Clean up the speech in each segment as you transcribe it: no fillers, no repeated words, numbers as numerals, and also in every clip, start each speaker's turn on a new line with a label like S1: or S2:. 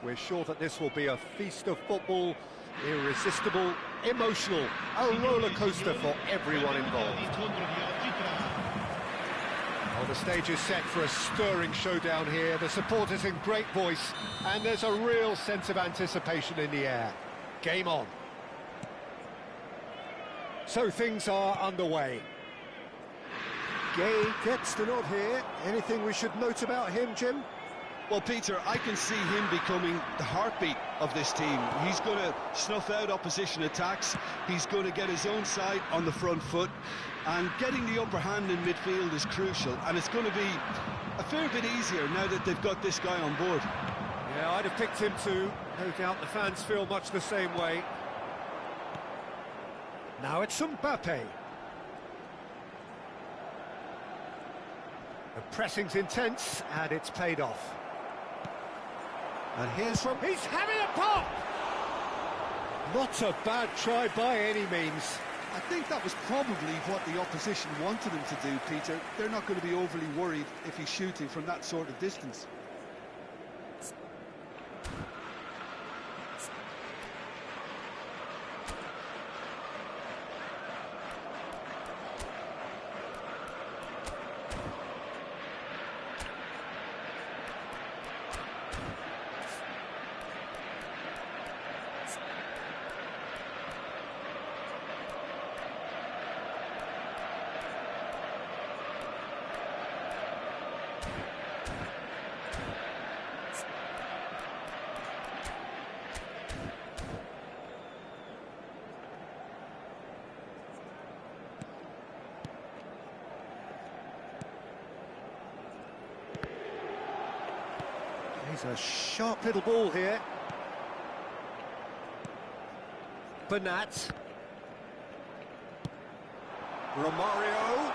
S1: We're sure that this will be a feast of football, irresistible, emotional, a roller coaster for everyone involved. Well, the stage is set for a stirring showdown here. The supporters in great voice, and there's a real sense of anticipation in the air. Game on. So things are underway. Gay gets the nod here. Anything we should note about him, Jim?
S2: Well, Peter, I can see him becoming the heartbeat of this team. He's going to snuff out opposition attacks. He's going to get his own side on the front foot. And getting the upper hand in midfield is crucial. And it's going to be a fair bit easier now that they've got this guy on board.
S1: Yeah, I'd have picked him too. No doubt the fans feel much the same way. Now it's Mbappe. The pressing's intense, and it's paid off. And here's from... He's having a pop! Not a bad try by any means.
S2: I think that was probably what the opposition wanted him to do, Peter. They're not going to be overly worried if he's shooting from that sort of distance.
S1: He's a sharp little ball here. Bernat. Romario.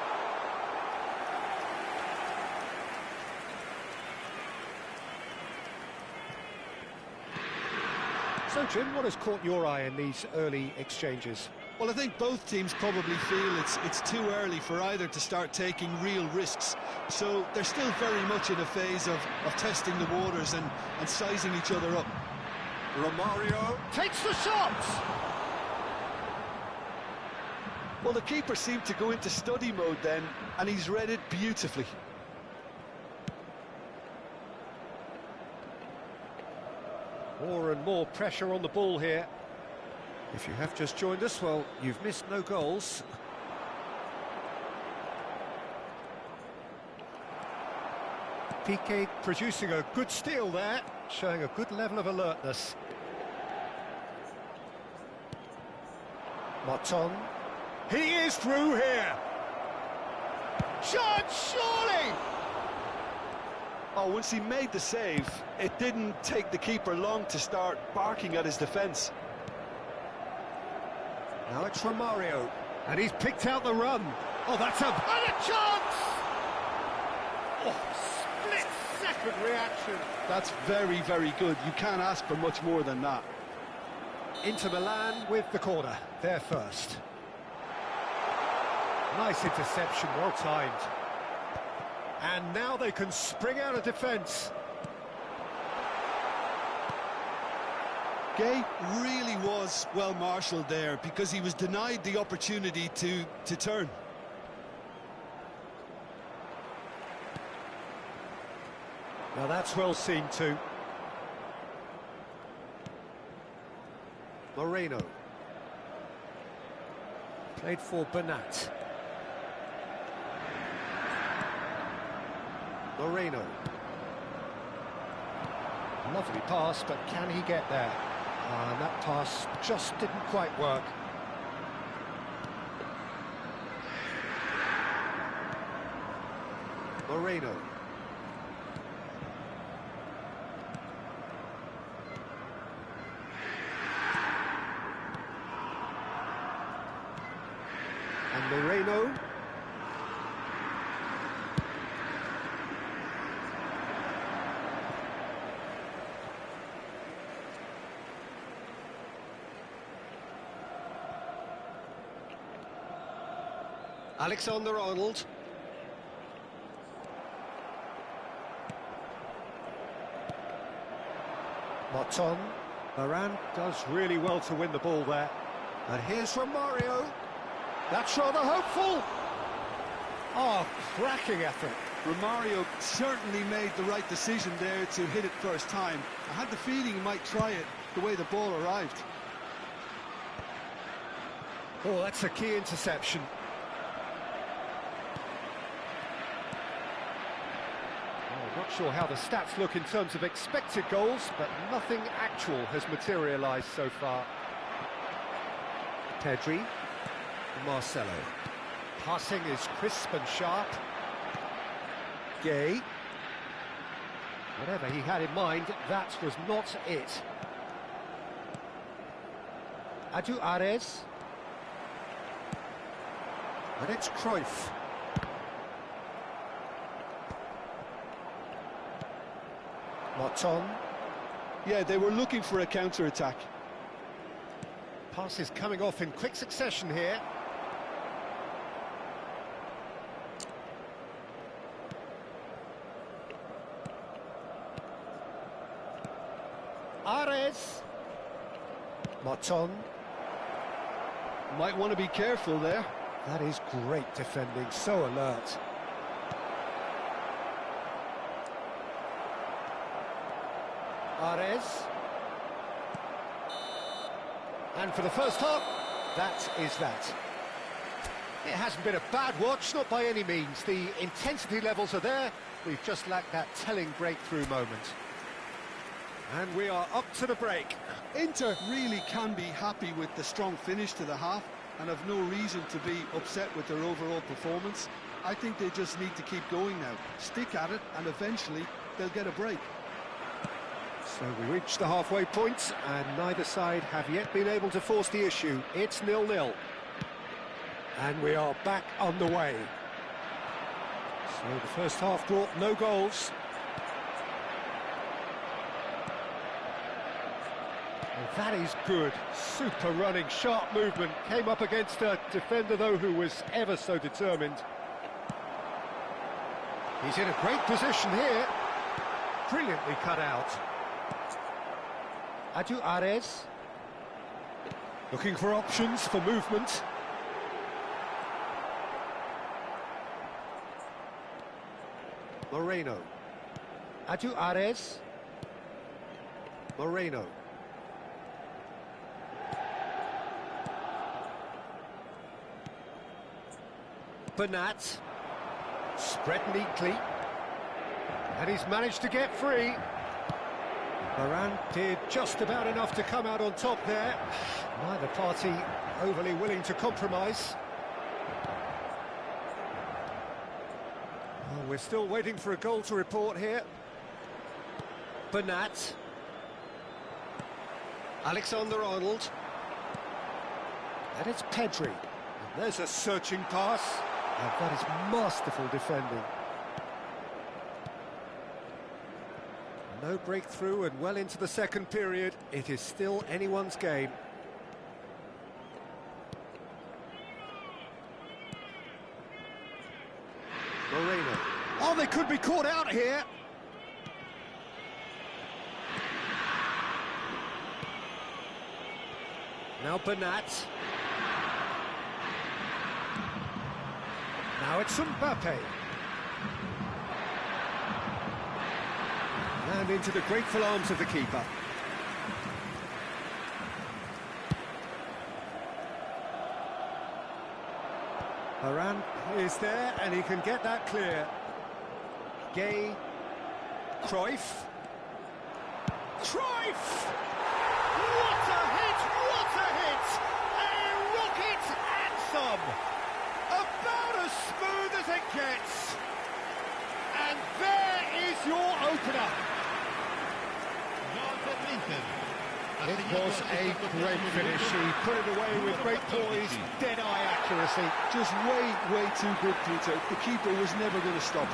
S1: So, Jim, what has caught your eye in these early exchanges?
S2: Well, I think both teams probably feel it's too early for either to start taking real risks. So they're still very much in a phase of testing the waters and sizing each other up.
S1: Romario takes the shot!
S2: Well, the keeper seemed to go into study mode then, and he's read it beautifully.
S1: More and more pressure on the ball here. If you have just joined us, well, you've missed no goals. Piqué producing a good steal there, showing a good level of alertness. Martin. He is through here! Shot, surely!
S2: Oh, once he made the save, it didn't take the keeper long to start barking at his defence.
S1: Now it's Romario, and he's picked out the run. Oh, that's and a chance! Oh, split-second reaction.
S2: That's very, very good. You can't ask for much more than that.
S1: Inter Milan with the corner, they're first. Nice interception, well timed. And now they can spring out of defence.
S2: Gay really was well marshalled there because he was denied the opportunity to turn.
S1: Now that's well seen too. Moreno. Played for Bernat. Moreno. Lovely pass, but can he get there? And that pass just didn't quite work. Moreno. And Moreno. Alexander-Arnold. Martin. Varane does really well to win the ball there. And here's from Mario. That's rather hopeful. Oh, cracking effort.
S2: Romario certainly made the right decision there to hit it first time. I had the feeling he might try it the way the ball arrived.
S1: Oh, that's a key interception. Oh, not sure how the stats look in terms of expected goals, but nothing actual has materialised so far. Pedri, Marcelo. Passing is crisp and sharp. Gay. Whatever he had in mind, that was not it. Adu Ares. And it's Cruyff. Martin.
S2: Yeah, they were looking for a counter-attack.
S1: Passes coming off in quick succession here. Ares. Martin.
S2: Might want to be careful there.
S1: That is great defending, so alert. Ares. And for the first half, that is that. It hasn't been a bad watch, not by any means. The intensity levels are there. We've just lacked that telling breakthrough moment. And we are up to the break.
S2: Inter really can be happy with the strong finish to the half and have no reason to be upset with their overall performance. I think they just need to keep going now. Stick at it, and eventually they'll get a break.
S1: So we reach the halfway point, and neither side have yet been able to force the issue. It's 0-0. And we are back underway. So the first half brought no goals. And that is good. Super running, sharp movement. Came up against a defender, though, who was ever so determined. He's in a great position here. Brilliantly cut out. Adu Ares. Looking for options for movement. Moreno. Adu Ares. Moreno. Bernat. Spread neatly. And he's managed to get free. Varane did just about enough to come out on top there. Neither party overly willing to compromise. Well, we're still waiting for a goal to report here. Bernat. Alexander-Arnold. And it's Pedri. And there's a searching pass. And that is masterful defending. No breakthrough and well into the second period. It is still anyone's game. Moreno. Oh, they could be caught out here. Now Bernat. Now it's Mbappe. And into the grateful arms of the keeper. Varane is there, and he can get that clear. Gay. Cruyff. Cruyff! What a hit! What a hit! A rocket anthem! About as smooth as it gets. And there is your opener. It was a great finish. He put it away with great poise, dead-eye accuracy.
S2: Just way too good, Peter. The keeper was never going to stop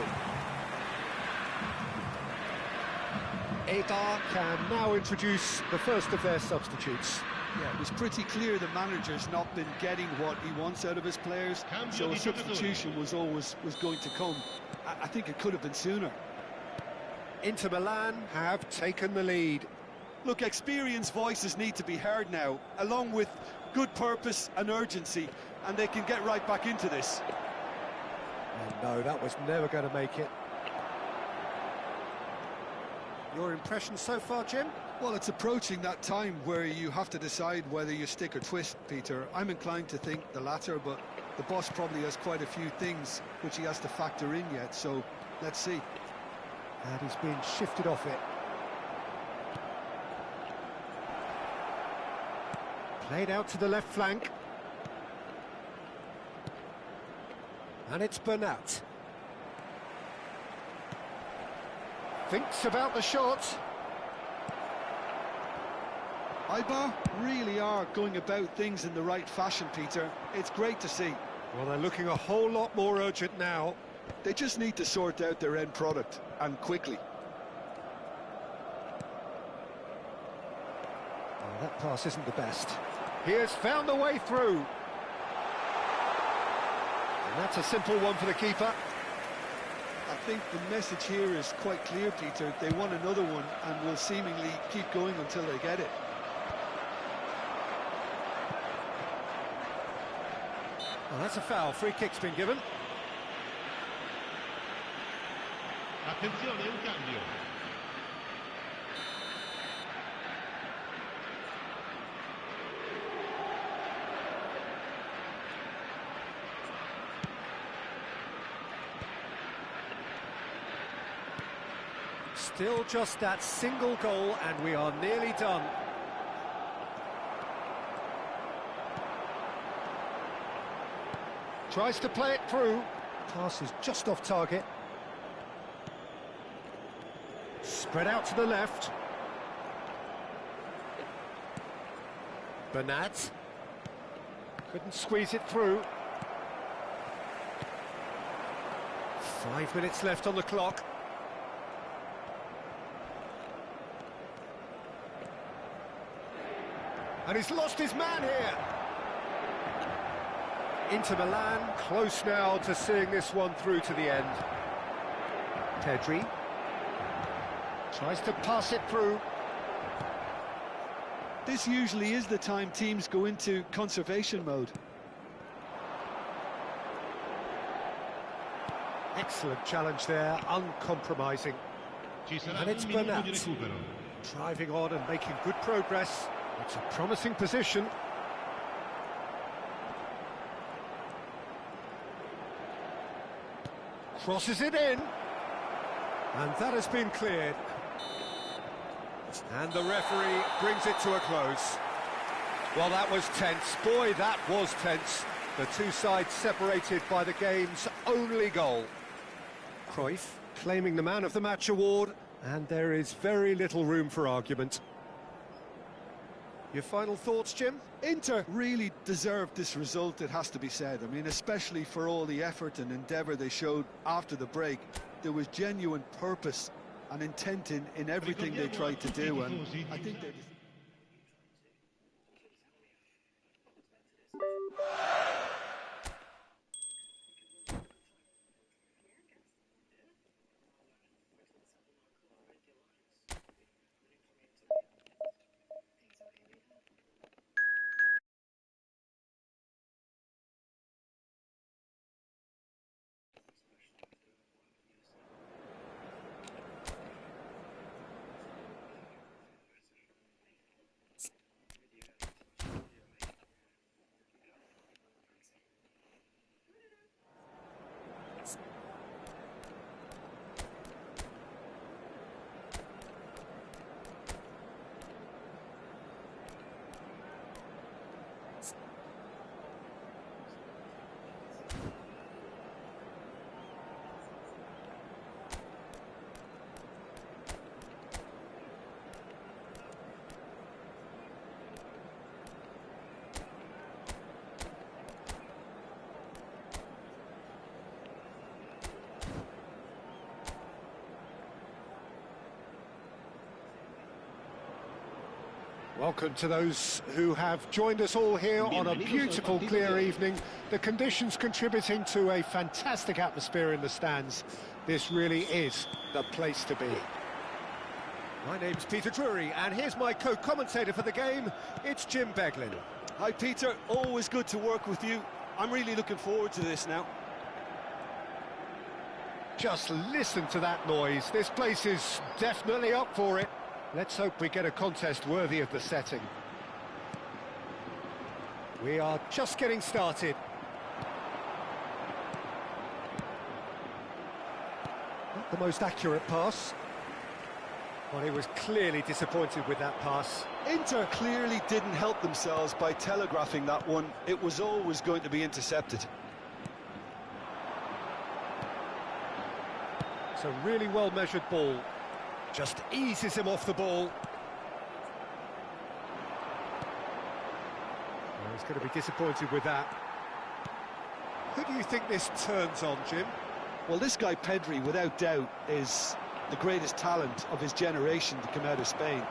S2: it.
S1: Eder can now introduce the first of their substitutes.
S2: Yeah, it was pretty clear the manager's not been getting what he wants out of his players, so a substitution was going to come. I think it could have been sooner.
S1: Inter Milan have taken the lead.
S2: Look, experienced voices need to be heard now, along with good purpose and urgency, and they can get right back into this.
S1: Oh, no, that was never going to make it. Your impression so far, Jim?
S2: Well, it's approaching that time where you have to decide whether you stick or twist, Peter. I'm inclined to think the latter, but the boss probably has quite a few things which he has to factor in yet, so let's see.
S1: And he's been shifted off it. Played out to the left flank. And it's Bernat. Thinks about the shot.
S2: Ibar really are going about things in the right fashion, Peter. It's great to see.
S1: Well, they're looking a whole lot more urgent now.
S2: They just need to sort out their end product, and quickly.
S1: Oh, that pass isn't the best. He has found the way through. And that's a simple one for the keeper.
S2: I think the message here is quite clear, Peter. They want another one and will seemingly keep going until they get it.
S1: Oh, that's a foul. Free kick's been given.
S3: Attenzione, un cambio.
S1: Still just that single goal and we are nearly done. Tries to play it through. Pass is just off target. Spread out to the left. Bernat. Couldn't squeeze it through. 5 minutes left on the clock. And he's lost his man here. Inter Milan, close now to seeing this one through to the end. Pedri tries to pass it through.
S2: This usually is the time teams go into conservation mode.
S1: Excellent challenge there, uncompromising. And it's Bernat driving on and making good progress. It's a promising position. Crosses it in. And that has been cleared. And the referee brings it to a close. Well, that was tense. Boy, that was tense. The two sides separated by the game's only goal. Cruyff claiming the Man of the Match award, and there is very little room for argument. Your final thoughts, Jim?
S2: Inter really deserved this result, it has to be said. I mean, especially for all the effort and endeavour they showed after the break. There was genuine purpose and intent in everything they tried to do, and I think they...
S1: Welcome to those who have joined us all here on a beautiful, clear evening. The conditions contributing to a fantastic atmosphere in the stands. This really is the place to be. My name's Peter Drury, and here's my co-commentator for the game. It's Jim Beglin.
S2: Hi Peter, always good to work with you. I'm really looking forward to this now.
S1: Just listen to that noise. This place is definitely up for it. Let's hope we get a contest worthy of the setting. We are just getting started. Not the most accurate pass. Well, he was clearly disappointed with that pass.
S2: Inter clearly didn't help themselves by telegraphing that one. It was always going to be intercepted.
S1: It's a really well-measured ball. Just eases him off the ball. Well, he's going to be disappointed with that. Who do you think this turns on, Jim?
S2: Well, this guy Pedri, without doubt, is the greatest talent of his generation to come out of Spain.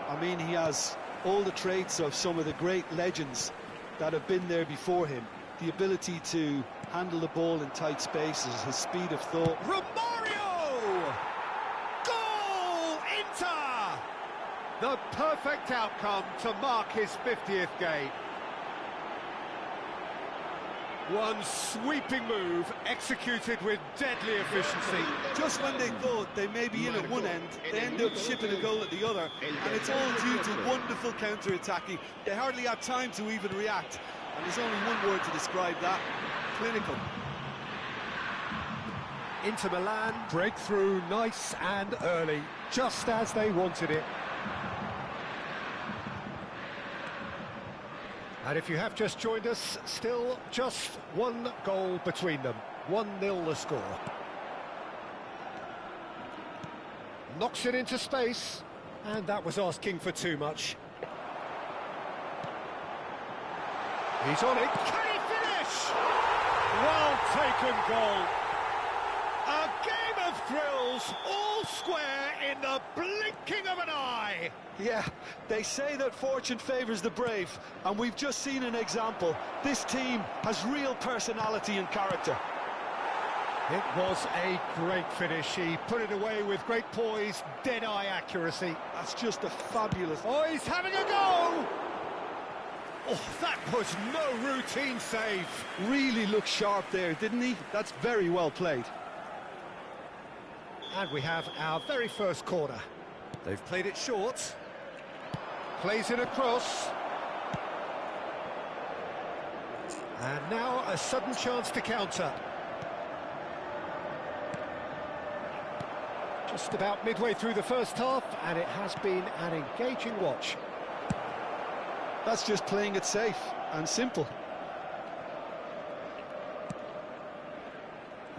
S2: I mean, he has all the traits of some of the great legends that have been there before him. The ability to handle the ball in tight spaces, his speed of thought.
S1: Goal! Inter! The perfect outcome to mark his 50th game. One sweeping move, executed with deadly efficiency.
S2: Just when they thought they may be in at one end, they end up shipping a goal at the other, and it's all due to wonderful counter-attacking. They hardly had time to even react, and there's only one word to describe that: clinical.
S1: Inter Milan break through nice and early, just as they wanted it. And if you have just joined us, still just one goal between them. 1-0 the score. Knocks it into space, and that was asking for too much. He's on it. Can he finish? Well taken goal. A game of thrills, all square in the blinking of an eye.
S2: Yeah, they say that fortune favours the brave, and we've just seen an example. This team has real personality and character.
S1: It was a great finish. He put it away with great poise, dead-eye accuracy.
S2: That's just a fabulous...
S1: Oh, he's having a go! Oh, that was no routine save.
S2: Really looked sharp there, didn't he? That's very well played.
S1: And we have our very first corner. They've played it short. Plays it across. And now a sudden chance to counter. Just about midway through the first half, and it has been an engaging watch.
S2: That's just playing it safe and simple.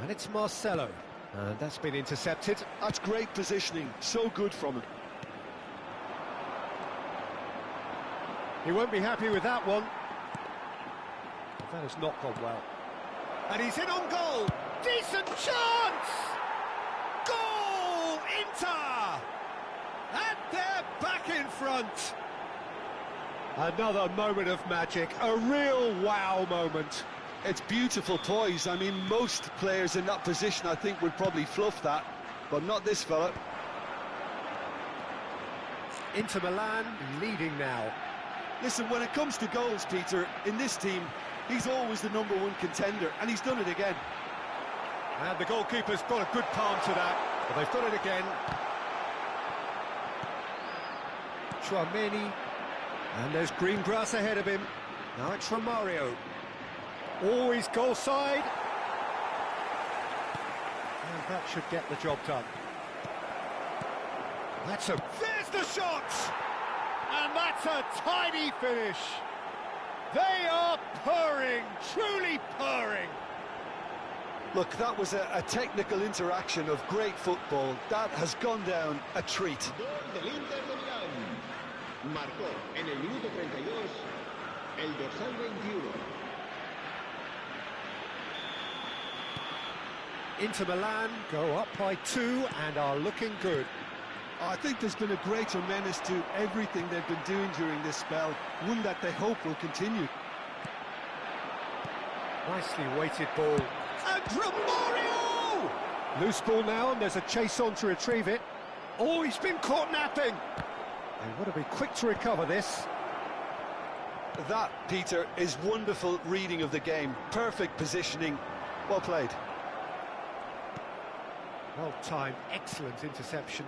S1: And it's Marcelo. And that's been intercepted.
S2: That's great positioning, so good from him.
S1: He won't be happy with that one. That has not gone well. And he's in on goal. Decent chance! Goal! Inter! And they're back in front. Another moment of magic, a real wow moment.
S2: It's beautiful poise. I mean, most players in that position, I think, would probably fluff that, but not this fella.
S1: Inter Milan leading now.
S2: Listen, when it comes to goals, Peter, in this team, he's always the #1 contender, and he's done it again.
S1: And the goalkeeper's got a good palm to that, but they've done it again. Chouameni, and there's green grass ahead of him. Now it's Romario. Always goal side. And that should get the job done. There's the shot! And that's a tidy finish. They are purring, truly purring.
S2: Look, that was a technical interaction of great football. That has gone down a treat.
S4: Gol del Inter de Milán. Marcó en el minuto 32 el dorsal 21.
S1: Inter Milan go up by 2 and are looking good.
S2: I think there's been a greater menace to everything they've been doing during this spell, one that they hope will continue.
S1: Nicely weighted ball. And Romario! Loose ball now, and there's a chase on to retrieve it. Oh, he's been caught napping. They want to be quick to recover this.
S2: That, Peter, is wonderful reading of the game. Perfect positioning. Well played.
S1: Well timed, excellent interception.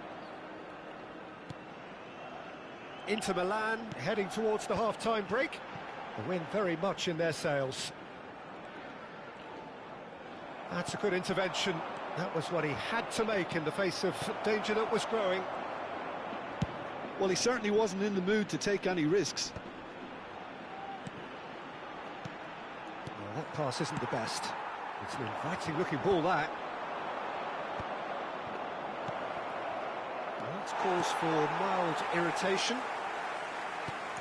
S1: Inter Milan heading towards the half-time break. The wind very much in their sails. That's a good intervention. That was what he had to make in the face of danger that was growing.
S2: Well, he certainly wasn't in the mood to take any risks.
S1: Well, that pass isn't the best. It's an inviting-looking ball, that. Well, that's cause for mild irritation.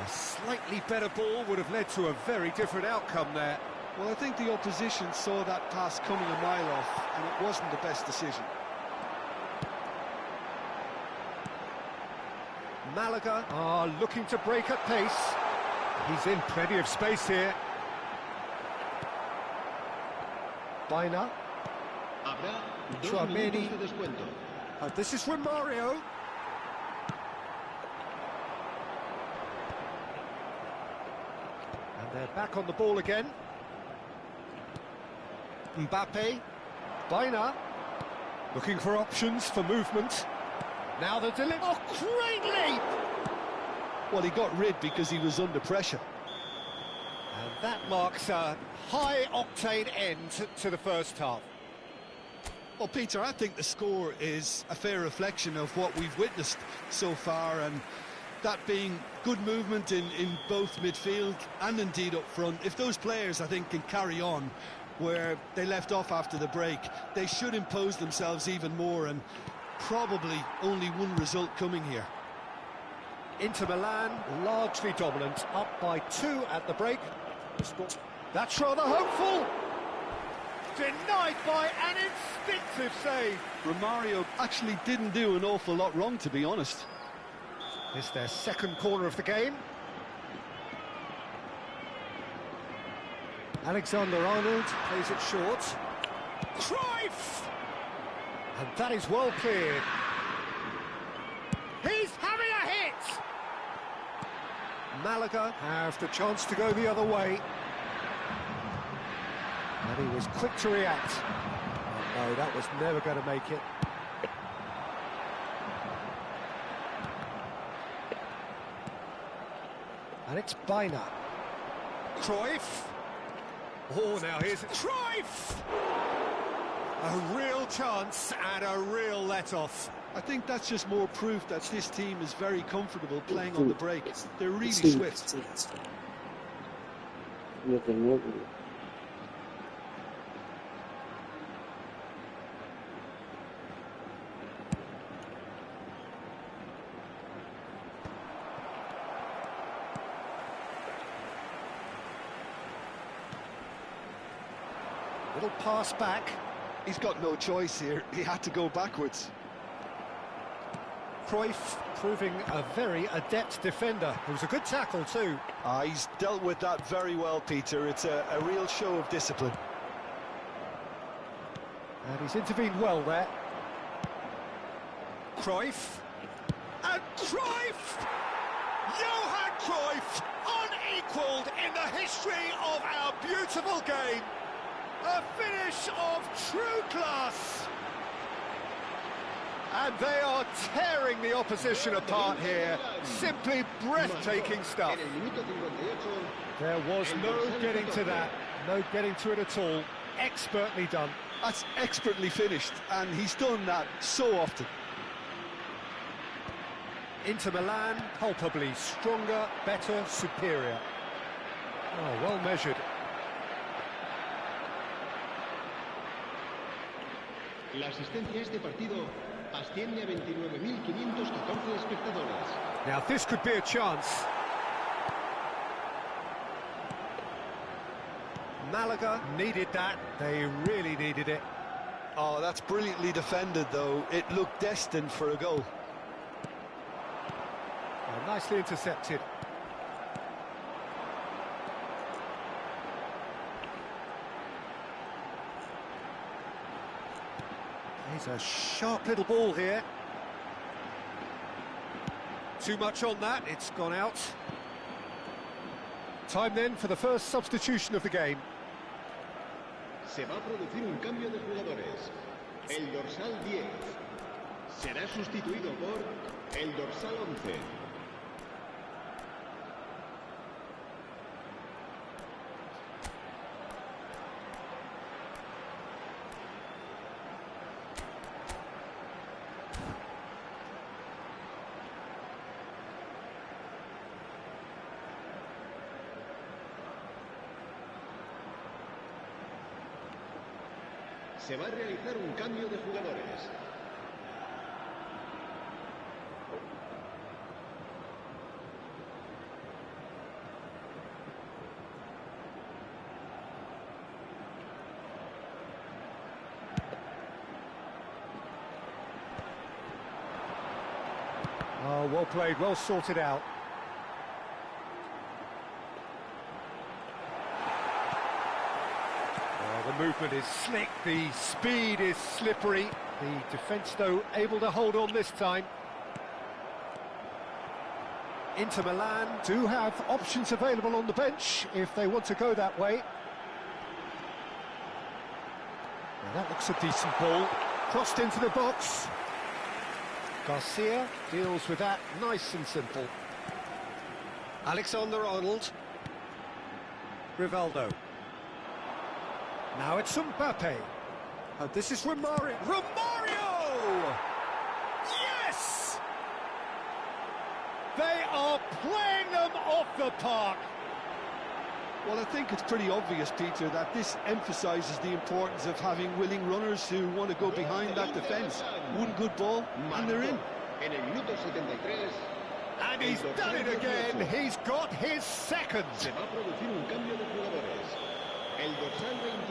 S1: A slightly better ball would have led to a very different outcome there.
S2: Well, I think the opposition saw that pass coming a mile off, and it wasn't the best decision.
S1: Malaga are looking to break at pace. He's in plenty of space here. Baina.
S4: Habrá 2
S1: Chouameni.
S4: minutos de descuento.
S1: This is Romario. And they're back on the ball again. Mbappe. Baina. Looking for options for movement. Now the delivery. Oh, great leap!
S2: Well, he got rid because he was under pressure.
S1: And that marks a high-octane end to the first half.
S2: Well, Peter, I think the score is a fair reflection of what we've witnessed so far, and that being good movement in both midfield and indeed up front. If those players, I think, can carry on where they left off after the break, they should impose themselves even more, and probably only one result coming here.
S1: Inter Milan largely dominant, up by 2 at the break. That's rather hopeful. Denied by an instinctive save.
S2: Romario actually didn't do an awful lot wrong, to be honest.
S1: It's their second corner of the game. Alexander-Arnold plays it short. Cruyff! And that is well cleared. He's having a hit! Malaga have the chance to go the other way. And he was quick to react. Oh no, that was never going to make it. And it's Baina. Cruyff. Oh, now here's Cruyff! A real chance and a real let-off.
S2: I think that's just more proof that this team is very comfortable playing on the break. They're really swift.
S1: Little pass back.
S2: He's got no choice here. He had to go backwards.
S1: Cruyff proving a very adept defender. It was a good tackle too.
S2: He's dealt with that very well, Peter. It's a real show of discipline.
S1: And he's intervened well there. Cruyff. And Cruyff! Johan Cruyff, unequalled in the history of our beautiful game. A finish of true class. And they are tearing the opposition apart here. Simply breathtaking stuff. There was no getting to that. No getting to it at all. Expertly done.
S2: That's expertly finished, and he's done that so often.
S1: Inter Milan, palpably stronger, better, superior. Oh, well measured.
S4: La asistencia a este partido asciende a 29.514 espectadores.
S1: Now this could be a chance. Malaga needed that. They really needed it.
S2: Oh, that's brilliantly defended, though. It looked destined for a goal.
S1: Oh, nicely intercepted. He's a sharp little ball here. too much on that, it's gone out. Time then for the first substitution of the game.
S4: Se va a producir un cambio de jugadores. El dorsal 10 será sustituido por el dorsal 11. Se va a realizar un cambio de jugadores.
S1: Oh, well played, well sorted out. The movement is slick, the speed is slippery. The defence, though, able to hold on this time. Inter Milan do have options available on the bench if they want to go that way. Now that looks a decent ball. Crossed into the box. Garcia deals with that nice and simple. Alexander-Arnold. Rivaldo. Now it's Mbappe. This is Romario. Romario! Yes! They are playing them off the park.
S2: Well, I think it's pretty obvious, Peter, that this emphasises the importance of having willing runners who want to go behind that defence. One good ball, and they're in.
S4: En el minuto 73.
S1: And he's done it again. He's got his second.
S4: Se va a producir un cambio de jugadores.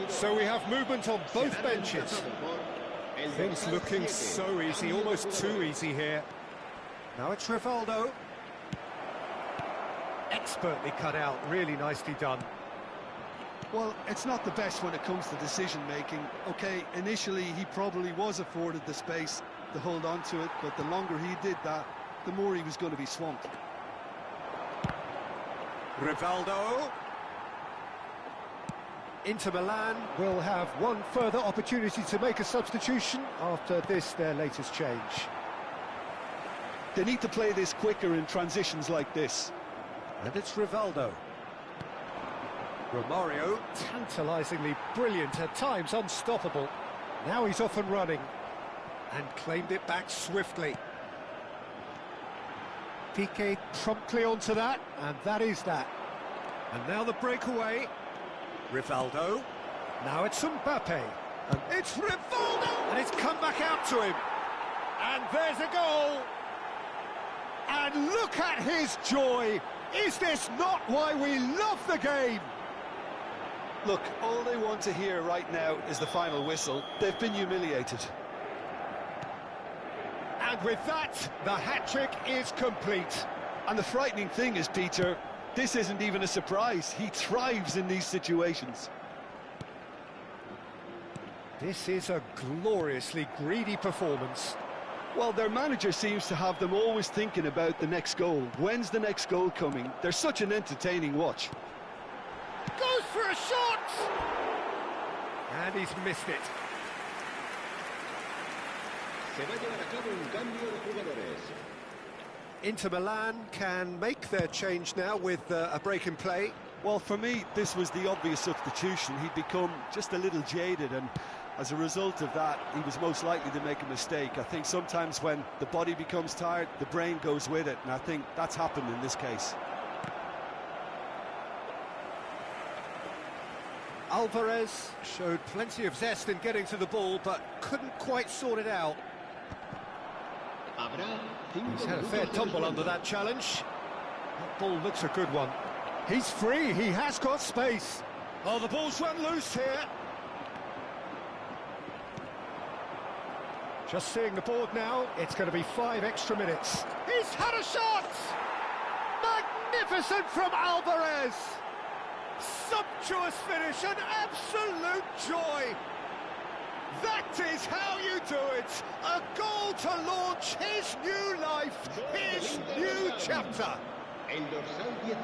S1: So we have movement on both benches. Things looking so easy, almost too easy here. Now it's Rivaldo. Expertly cut out, really nicely done.
S2: Well, it's not the best when it comes to decision-making. OK, initially he probably was afforded the space to hold on to it, but the longer he did that, the more he was going to be swamped.
S1: Rivaldo. Inter Milan will have one further opportunity to make a substitution after this, their latest change.
S2: They need to play this quicker in transitions like this.
S1: And it's Rivaldo. Romario, tantalisingly brilliant, at times unstoppable. Now he's off and running, and claimed it back swiftly. Piqué promptly onto that, and that is that. And now the breakaway. Rivaldo. Now it's Mbappe. And it's Rivaldo! And it's come back out to him. And there's a goal. And look at his joy. Is this not why we love the game?
S2: Look, all they want to hear right now is the final whistle. They've been humiliated.
S1: And with that, the hat-trick is complete.
S2: And the frightening thing is, Peter, this isn't even a surprise. He thrives in these situations.
S1: This is a gloriously greedy performance.
S2: Well, their manager seems to have them always thinking about the next goal. When's the next goal coming? They're such an entertaining watch.
S1: Goes for a shot! And he's missed it.
S4: Se va a llevar a cabo un cambio de jugadores.
S1: Inter Milan can make their change now with a break in play.
S2: Well, for me, this was the obvious substitution. He'd become just a little jaded, and as a result of that, he was most likely to make a mistake. I think sometimes when the body becomes tired, the brain goes with it, and I think that's happened in this case.
S1: Alvarez showed plenty of zest in getting to the ball, but couldn't quite sort it out. He's had a fair tumble under that challenge. That ball looks a good one. He's free, he has got space. Oh, the ball's run loose here. Just seeing the board now, it's going to be 5 extra minutes. He's had a shot! Magnificent from Alvarez! Sumptuous finish, an absolute joy! That is how you do it! A goal to launch his new life, his new chapter.
S4: El dorsal 19.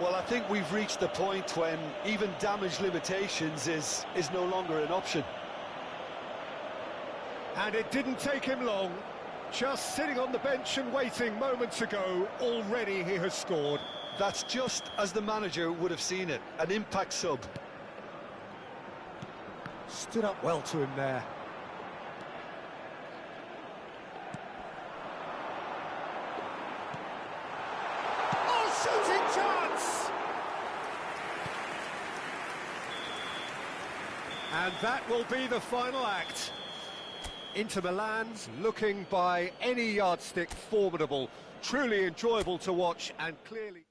S2: Well, I think we've reached the point when even damage limitations is no longer an option.
S1: And it didn't take him long. Just sitting on the bench and waiting moments ago, already he has scored.
S2: That's just as the manager would have seen it, an impact sub.
S1: Stood up well to him there. Oh, shooting chance! And that will be the final act. Inter Milan's looking by any yardstick formidable, truly enjoyable to watch and clearly...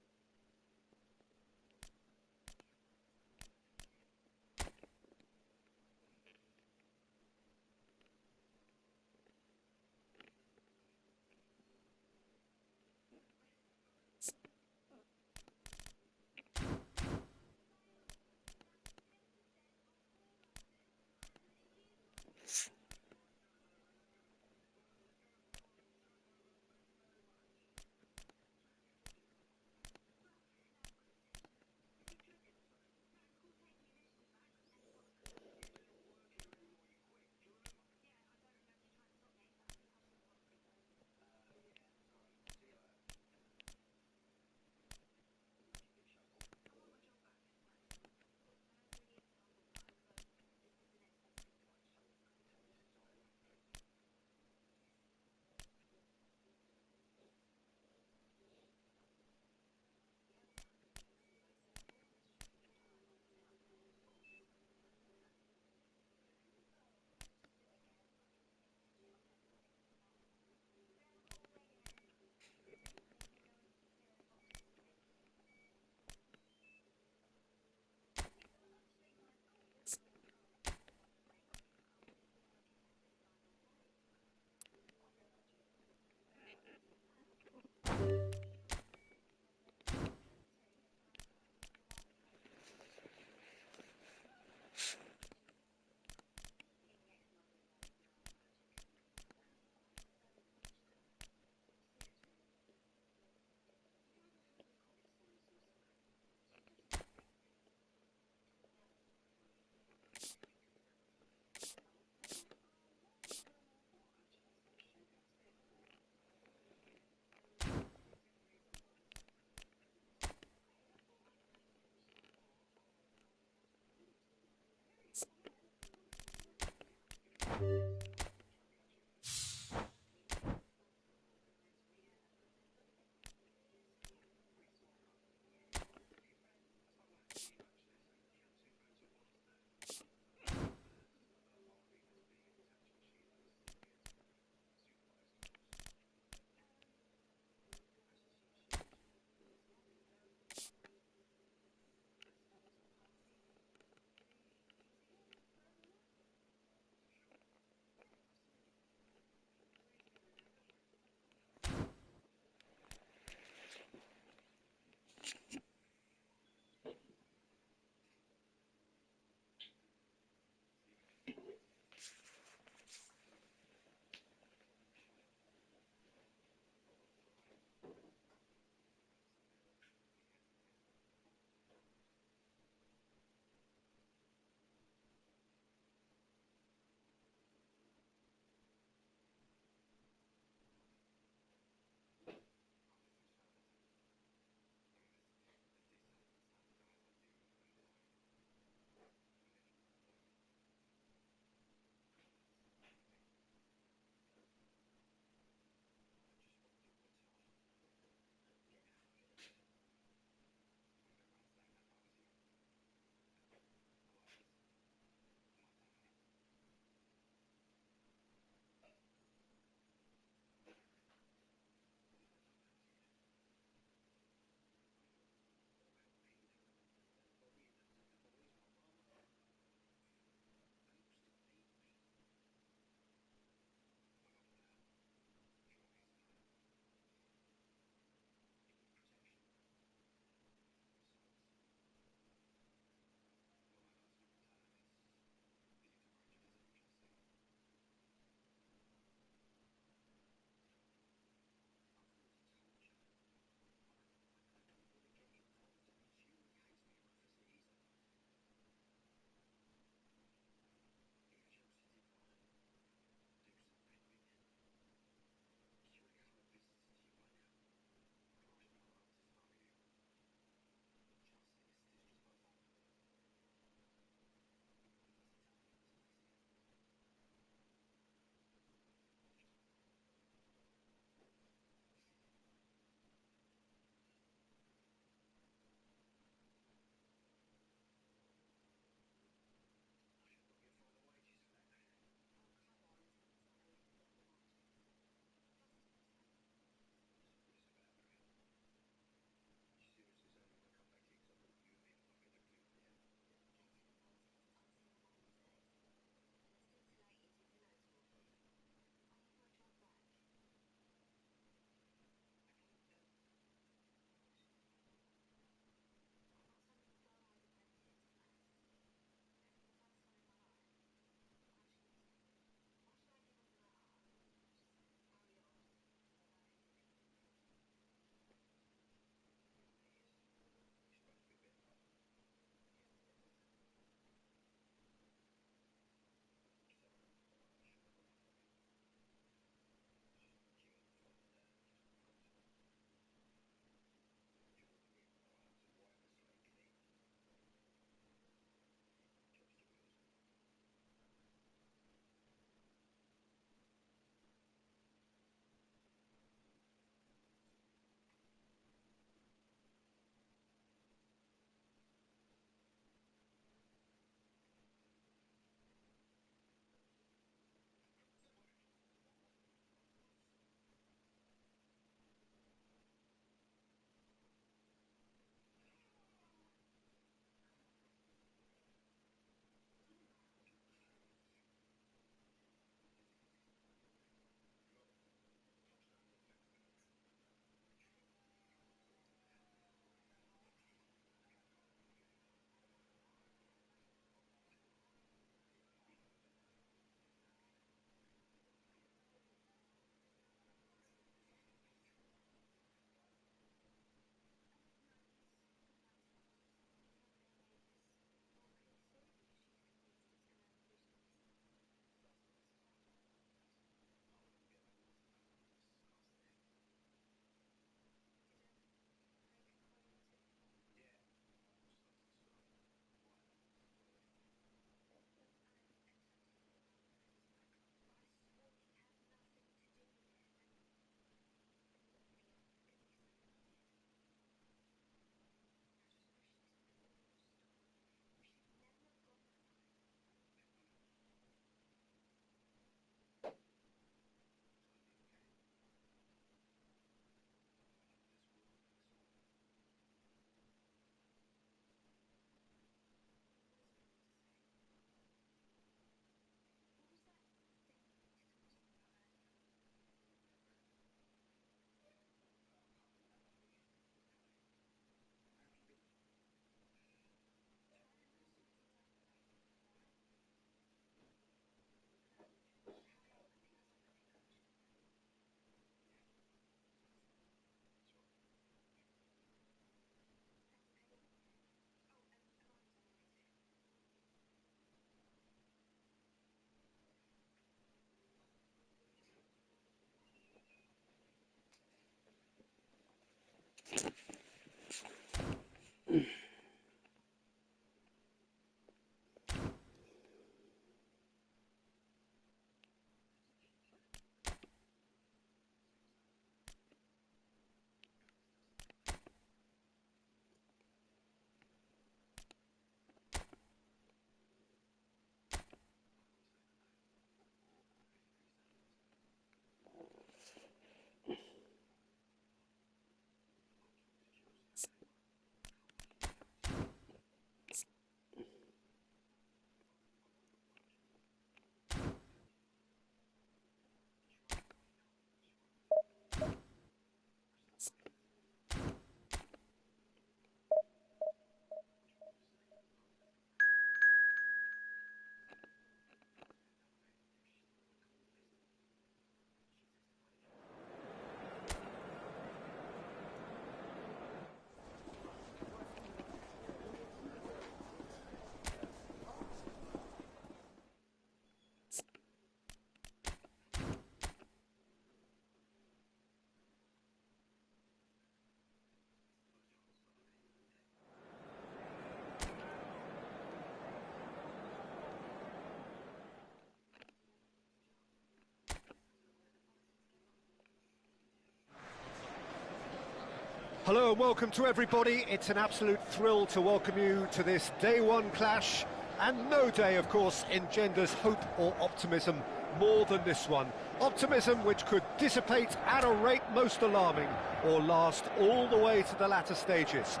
S1: Hello and welcome to everybody. It's an absolute thrill to welcome you to this day one clash, and no day, of course, engenders hope or optimism more than this one. Optimism which could dissipate at a rate most alarming or last all the way to the latter stages.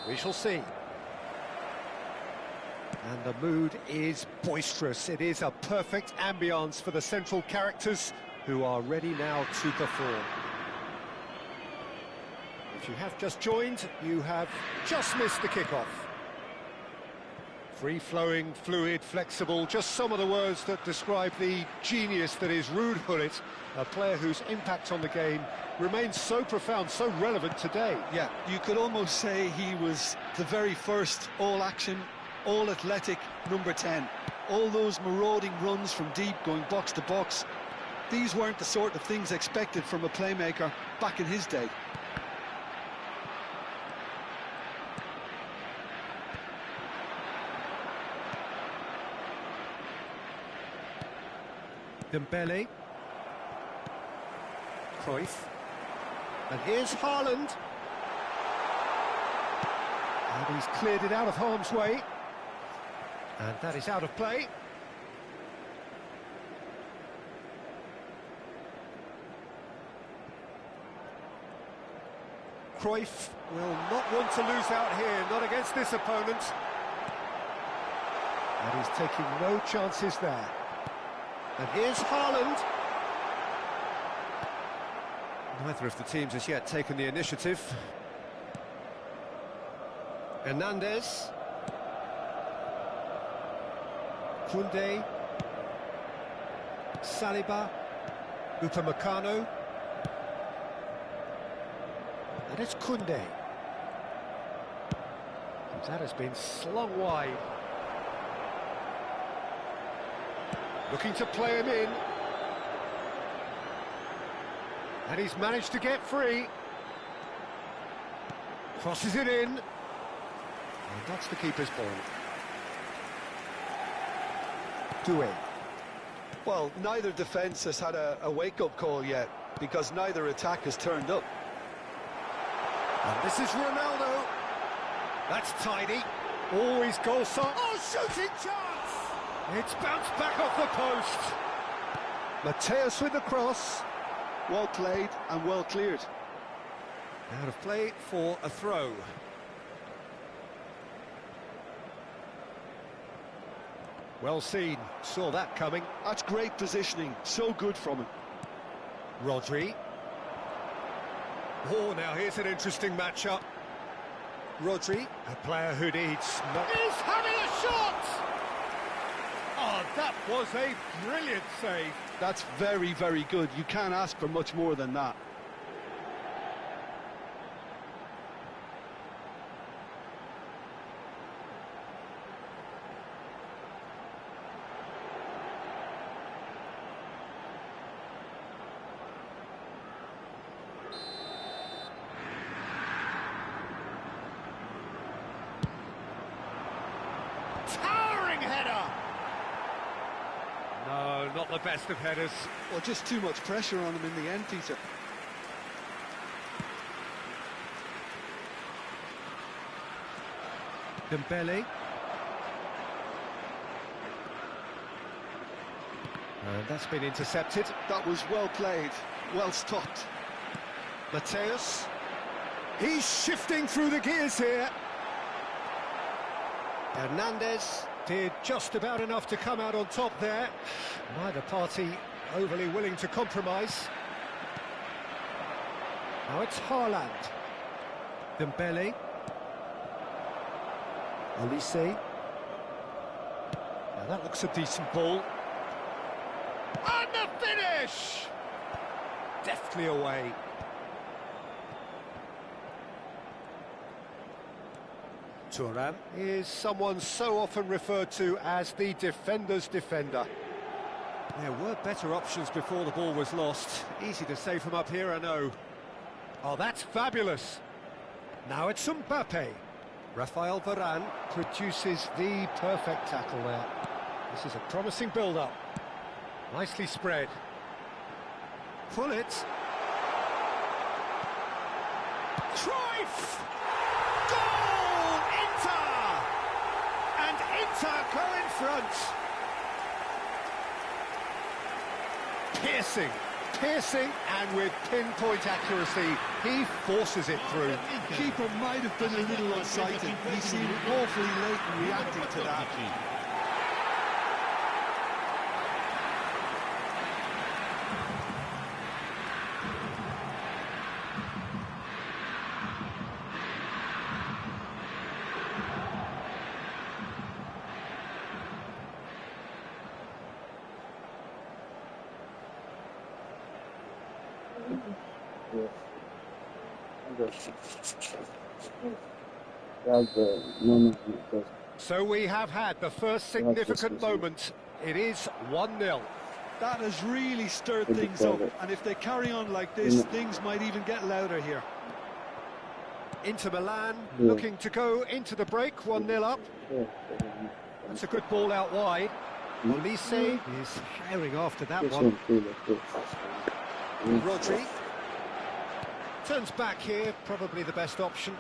S1: We shall see. And the mood is boisterous. It is a perfect ambience for the central characters who are ready now to perform. If you have just joined, you have just missed the kickoff. Free-flowing, fluid, flexible, just some of the words that describe the genius that is Ruud Gullit, a player whose impact on the game remains so profound, so relevant today.
S2: Yeah, you could almost say he was the very first all-action, all-athletic number 10. All those marauding runs from deep, going box to box, these weren't the sort of things expected from a playmaker back in his day.
S1: Dembele. Cruyff. And here's Haaland. And he's cleared it out of harm's way. And that is out of play. Cruyff will not want to lose out here, not against this opponent. And he's taking no chances there. And here's Haaland. Neither of the teams has yet taken the initiative. Hernandez. Koundé. Saliba. Upamecano. And it's Koundé. And that has been slung wide. Looking to play him in. And he's managed to get free. Crosses it in. And that's the keeper's ball. Doué.
S2: Well, neither defence has had a wake-up call yet, because neither attack has turned up.
S1: And this is Ronaldo. That's tidy. Always goal side. Oh, shooting chance! It's bounced back off the post. Mateus with the cross.
S2: Well played and well cleared.
S1: Out of play for a throw. Well seen, saw that coming.
S2: That's great positioning, so good from him.
S1: Rodri. Oh, now here's an interesting matchup. Rodri, a player who needs... He's having a shot! Oh, that was a brilliant save.
S2: That's very, very good. You can't ask for much more than that.
S1: not the best of headers.
S2: Well, just too much pressure on him in the end, Peter.
S1: Dembele. And that's been intercepted.
S2: That was well played, well stopped.
S1: Mateus. He's shifting through the gears here. Hernandez did just about enough to come out on top there. Neither party overly willing to compromise. Now it's Haaland. Dembele. Olise. Now that looks a decent ball. And the finish! Deftly away. Thuram is someone so often referred to as the defender's defender. There were better options before the ball was lost. Easy to say from up here, I know. Oh, that's fabulous. Now it's Mbappe. Rafael Varane produces the perfect tackle there. This is a promising build-up. Nicely spread. Pull it. Cruyff! Goal! Inter! And Inter go in front. Piercing, and with pinpoint accuracy, he forces it through.
S2: Keeper might have been a little unsighted. He seemed awfully late in reacting to that.
S1: So we have had the first significant moment. It is 1-0.
S2: That has really stirred things up, and if they carry on like this, things might even get louder here.
S1: Inter Milan looking to go into the break, 1-0 up. That's a good ball out wide. Olise is herring after that one. Rodri turns back here, probably the best option.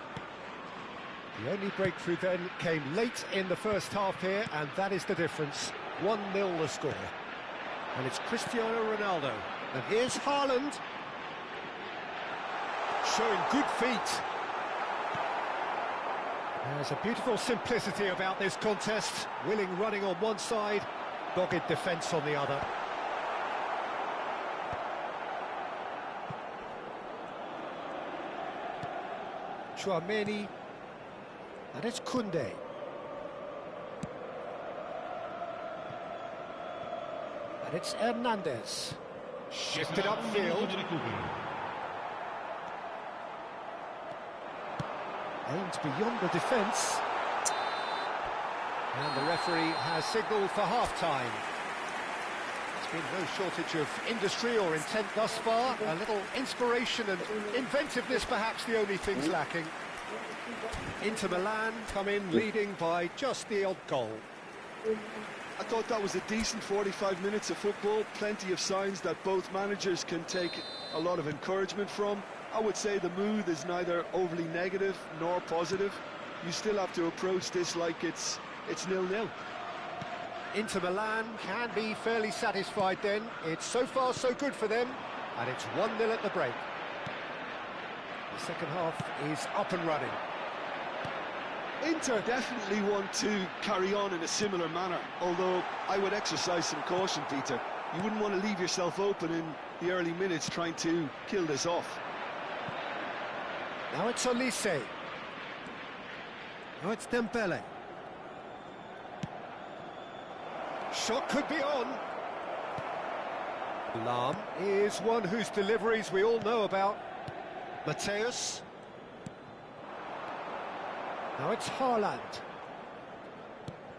S1: The only breakthrough then came late in the first half here, and that is the difference. 1-0 the score. And it's Cristiano Ronaldo. And here's Haaland. Showing good feet. There's a beautiful simplicity about this contest. Willing running on one side, dogged defence on the other. Chouameni. And it's Koundé. And it's Hernandez. Shifted upfield. Aimed beyond the defence. And the referee has signalled for half-time. There's been no shortage of industry or intent thus far. A little inspiration and inventiveness perhaps the only things lacking. Inter Milan come in leading by just the odd goal.
S2: I thought that was a decent 45 minutes of football. Plenty of signs that both managers can take a lot of encouragement from. I would say the mood is neither overly negative nor positive. You still have to approach this like it's 0-0.
S1: Inter Milan can be fairly satisfied then. It's so far so good for them, and it's 1-0 at the break. The second half is up and running.
S2: Inter definitely want to carry on in a similar manner, although I would exercise some caution, Peter. You wouldn't want to leave yourself open in the early minutes trying to kill this off.
S1: Now it's Olise. Now it's Dembele. Shot could be on. Lahm is one whose deliveries we all know about. Mateus. Now it's Haaland.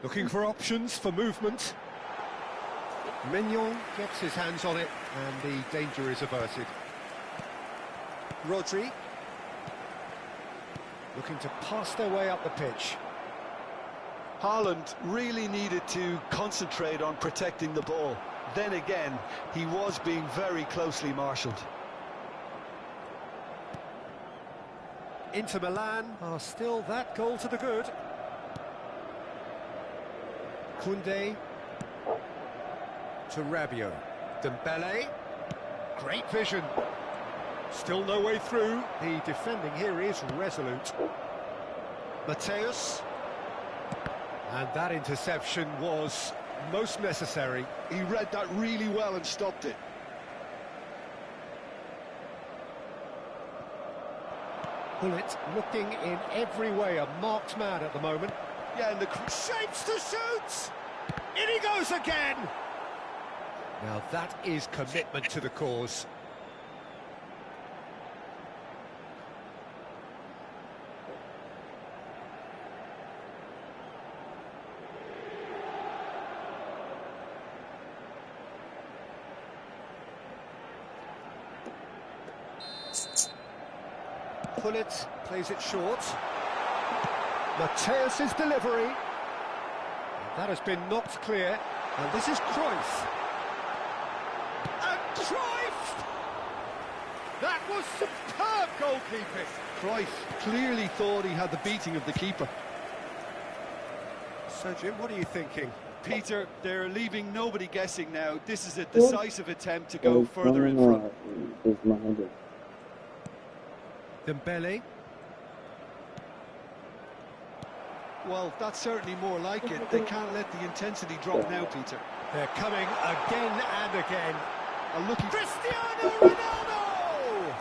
S1: Looking for options for movement. Mignon gets his hands on it, and the danger is averted. Rodri. Looking to pass their way up the pitch.
S2: Haaland really needed to concentrate on protecting the ball. then again, he was being very closely marshalled.
S1: Inter Milan are still that goal to the good. Koundé to Rabiot. Dembele. Great vision. Still no way through. The defending here is resolute. Mateus. And that interception was most necessary.
S2: He read that really well and stopped it.
S1: Bullet looking in every way a marked man at the moment.
S2: Yeah, and the
S1: shapes to shoot! In he goes again! Now that is commitment to the cause. Bullet plays it short. Mateus' delivery. That has been knocked clear. And this is Cruyff. And Cruyff! That was superb goalkeeping.
S2: Cruyff clearly thought he had the beating of the keeper.
S1: So, Jim, what are you thinking?
S2: Peter, they're leaving nobody guessing now. This is a decisive attempt to go further in front.
S1: Dembele.
S2: Well, that's certainly more like it. They can't let the intensity drop now, Peter.
S1: They're coming again and again.
S2: Looking
S1: Cristiano Ronaldo!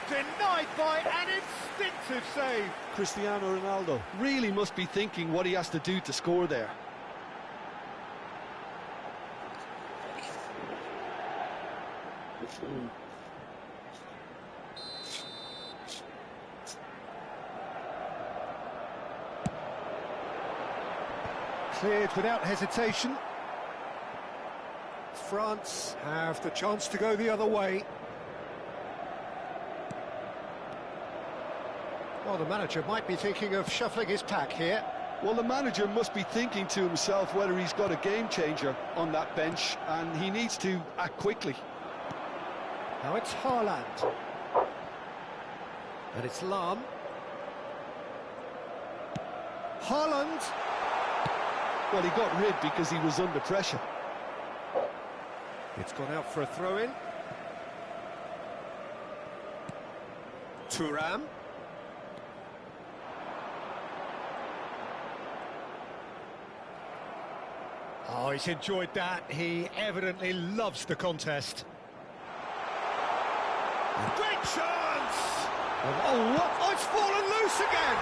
S1: Denied by an instinctive save.
S2: Cristiano Ronaldo really must be thinking what he has to do to score there.
S1: Cleared without hesitation. France have the chance to go the other way. Well, the manager might be thinking of shuffling his pack here.
S2: Well, the manager must be thinking to himself whether he's got a game changer on that bench, and he needs to act quickly.
S1: Now it's Haaland. And it's Lahm. Haaland.
S2: Well, he got rid because he was under pressure.
S1: It's gone out for a throw-in. Thuram. Oh, he's enjoyed that. He evidently loves the contest. Great chance! Oh, what? Oh, it's fallen loose again!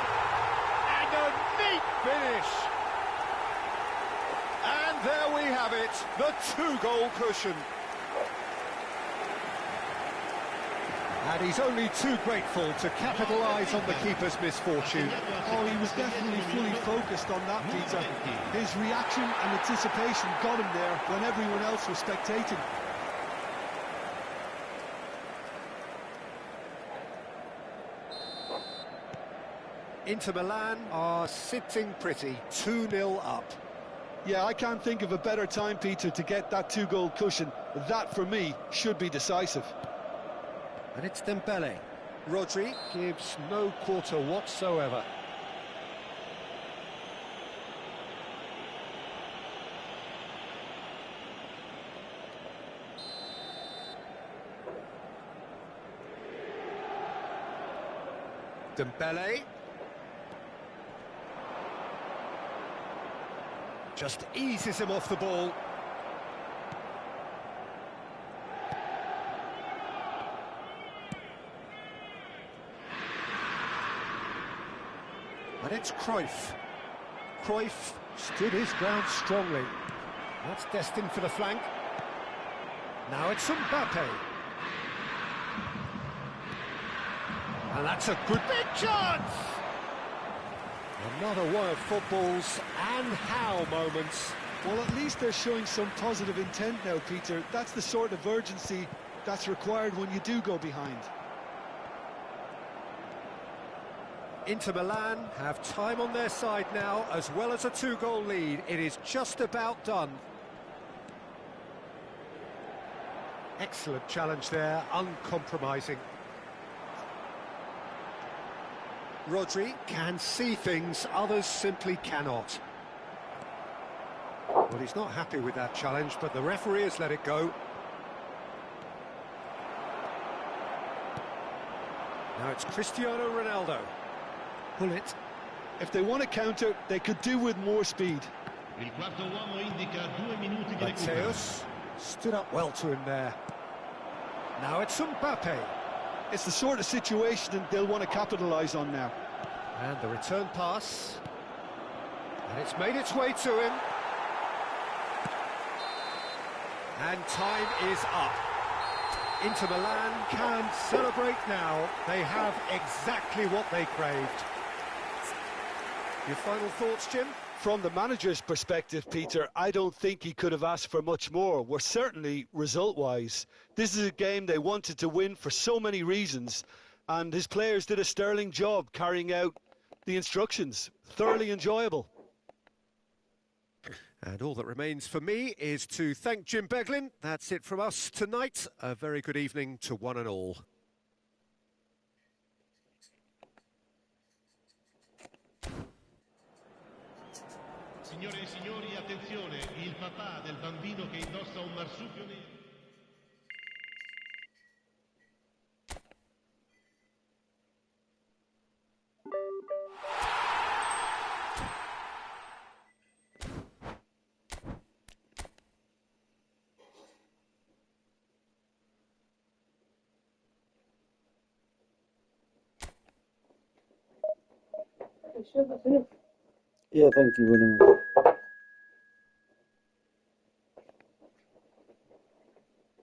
S1: And a neat finish! And there we have it, the two-goal cushion. And he's only too grateful to capitalise on the keeper's misfortune.
S2: Oh, he was definitely fully focused on that, Peter. His reaction and anticipation got him there when everyone else was spectating.
S1: Inter Milan are sitting pretty, 2-0 up.
S2: Yeah, I can't think of a better time, Peter, to get that two-goal cushion. That, for me, should be decisive.
S1: And it's Dembele. Rodri gives no quarter whatsoever. Dembele. Just eases him off the ball. And it's Cruyff. Cruyff stood his ground strongly. That's destined for the flank. Now it's Mbappe. And that's a good big chance! Another one of football's and how moments.
S2: Well, at least they're showing some positive intent now, Peter. That's the sort of urgency that's required when you do go behind.
S1: Inter Milan have time on their side now, as well as a two-goal lead. It is just about done. Excellent challenge there, uncompromising. Rodri can see things others simply cannot. Well, he's not happy with that challenge, but the referee has let it go. Now it's Cristiano Ronaldo. Pull it.
S2: If they want to counter, they could do with more speed.
S3: Il quarto uomo indica 2 minuti di recupero.
S1: Mateus stood up well to him there. Now it's Mbappe.
S2: It's the sort of situation they'll want to capitalise on now.
S1: And the return pass. And it's made its way to him. And time is up. Inter Milan can celebrate now. They have exactly what they craved. Your final thoughts, Jim?
S2: From the manager's perspective, Peter, I don't think he could have asked for much more. We're certainly result-wise. This is a game they wanted to win for so many reasons, and his players did a sterling job carrying out the instructions. Thoroughly enjoyable.
S1: And all that remains for me is to thank Jim Beglin. That's it from us tonight. A very good evening to one and all.
S3: Signore e signori, attenzione, il papà del bambino che indossa un marsupio nero.
S5: Yeah, thank you very much.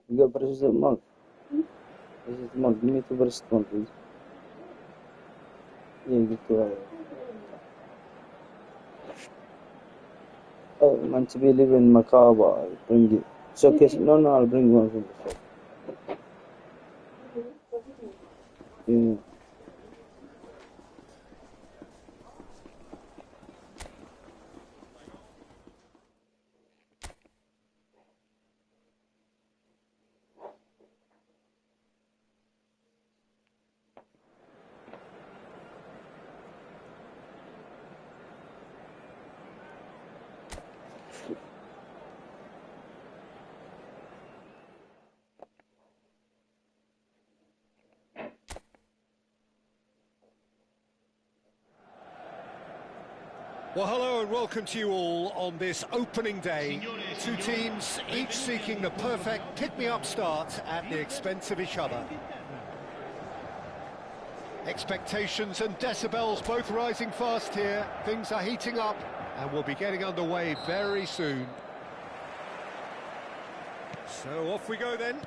S5: You got precious mug. Precious mug. Give me 2 precious one, please. Yeah, give to Oh, man, to be living in my car, but I'll bring it. It's okay. No, I'll bring one from the shop. Yeah.
S1: Well, hello and welcome to you all on this opening day. Two teams, each seeking the perfect pick-me-up start at the expense of each other. Expectations and decibels both rising fast here. Things are heating up and we'll be getting underway very soon. So off we go then.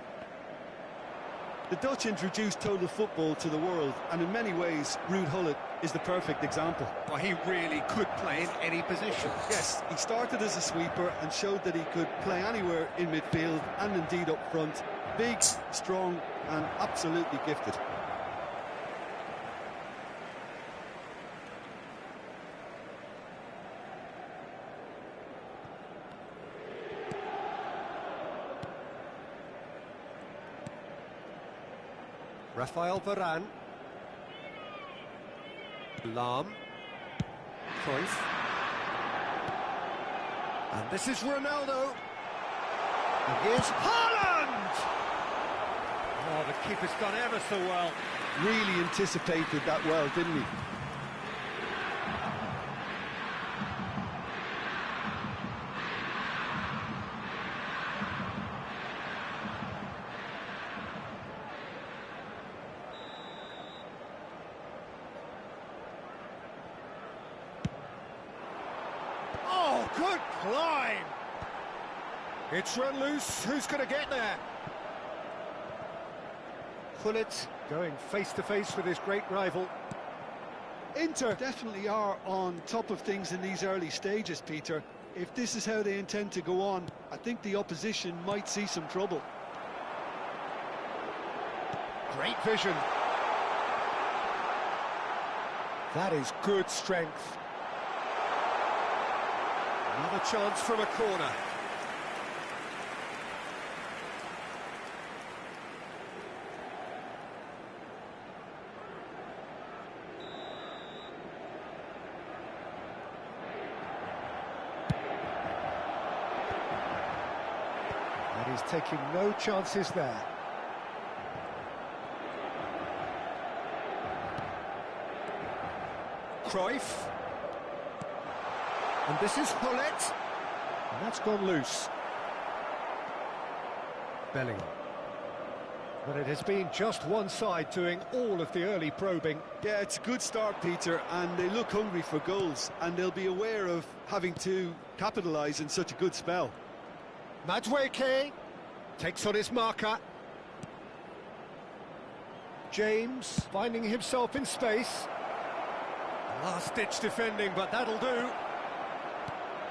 S2: The Dutch introduced total football to the world, and in many ways, Ruud Gullit is the perfect example.
S1: Well, he really could play in any position.
S2: Yes, he started as a sweeper and showed that he could play anywhere in midfield and indeed up front. Big, strong and absolutely gifted.
S1: Rafael Varane. Lahm. Cruyff. And this is Ronaldo. And here's Haaland! Oh, the keeper's done ever so well.
S2: Really anticipated that well, didn't he?
S1: Good climb! It's run loose, who's going to get there? Gullit going face-to-face with his great rival.
S2: Inter definitely are on top of things in these early stages, Peter. If this is how they intend to go on, I think the opposition might see some trouble.
S1: Great vision. That is good strength. Another chance from a corner. And he's taking no chances there. Cruyff. And this is Hullet. And that's gone loose. Bellingham. But it has been just one side doing all of the early probing.
S2: Yeah, it's a good start, Peter, and they look hungry for goals, and they'll be aware of having to capitalise in such a good spell.
S1: Madueke takes on his marker. James finding himself in space. Last-ditch defending, but that'll do.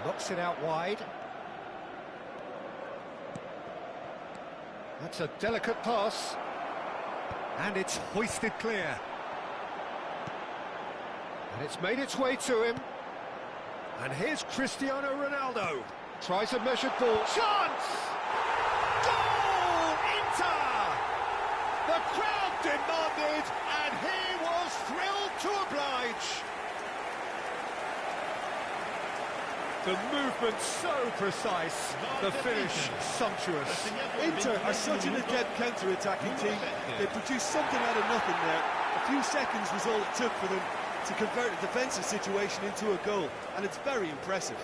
S1: Knocks it out wide. That's a delicate pass. And it's hoisted clear. And it's made its way to him. And here's Cristiano Ronaldo. Tries a measured ball. Chance! Goal! Inter! The crowd demanded, and he was thrilled to oblige. The movement so precise, the finish sumptuous.
S2: Inter are such an adept counter-attacking team. They produced something out of nothing there. A few seconds was all it took for them to convert a defensive situation into a goal, and it's very impressive.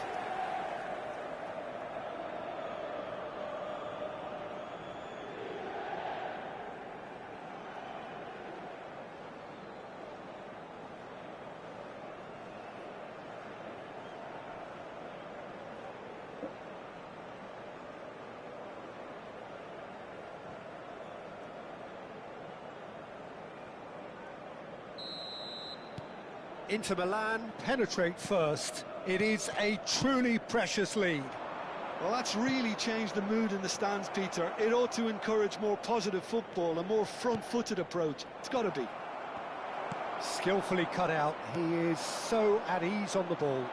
S1: Inter Milan penetrate first. It is a truly precious lead.
S2: Well, that's really changed the mood in the stands, Peter. It ought to encourage more positive football, a more front-footed approach. It's got to be.
S1: Skillfully cut out. He is so at ease on the ball.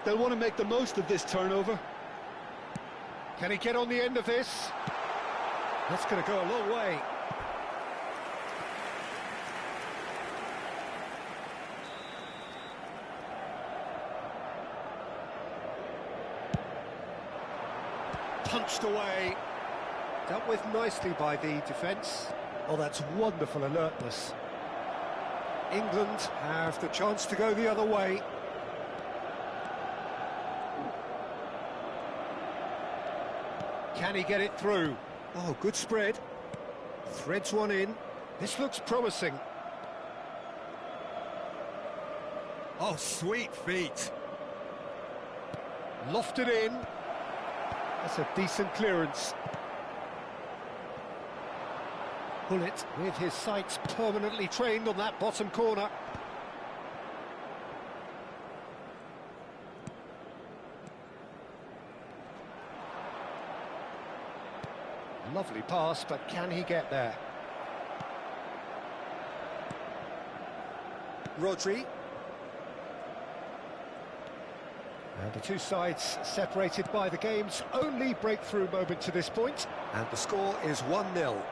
S2: They'll want to make the most of this turnover.
S1: Can he get on the end of this? That's going to go a long way. Punched away. Dealt with nicely by the defence. Oh, that's wonderful alertness. England have the chance to go the other way. Can he get it through? Oh, good spread. Threads one in. This looks promising. Oh, sweet feet. Lofted in. That's a decent clearance. Hullet with his sights permanently trained on that bottom corner. Lovely pass, but can he get there? Rodri. And the two sides separated by the game's only breakthrough moment to this point. And the score is 1-0.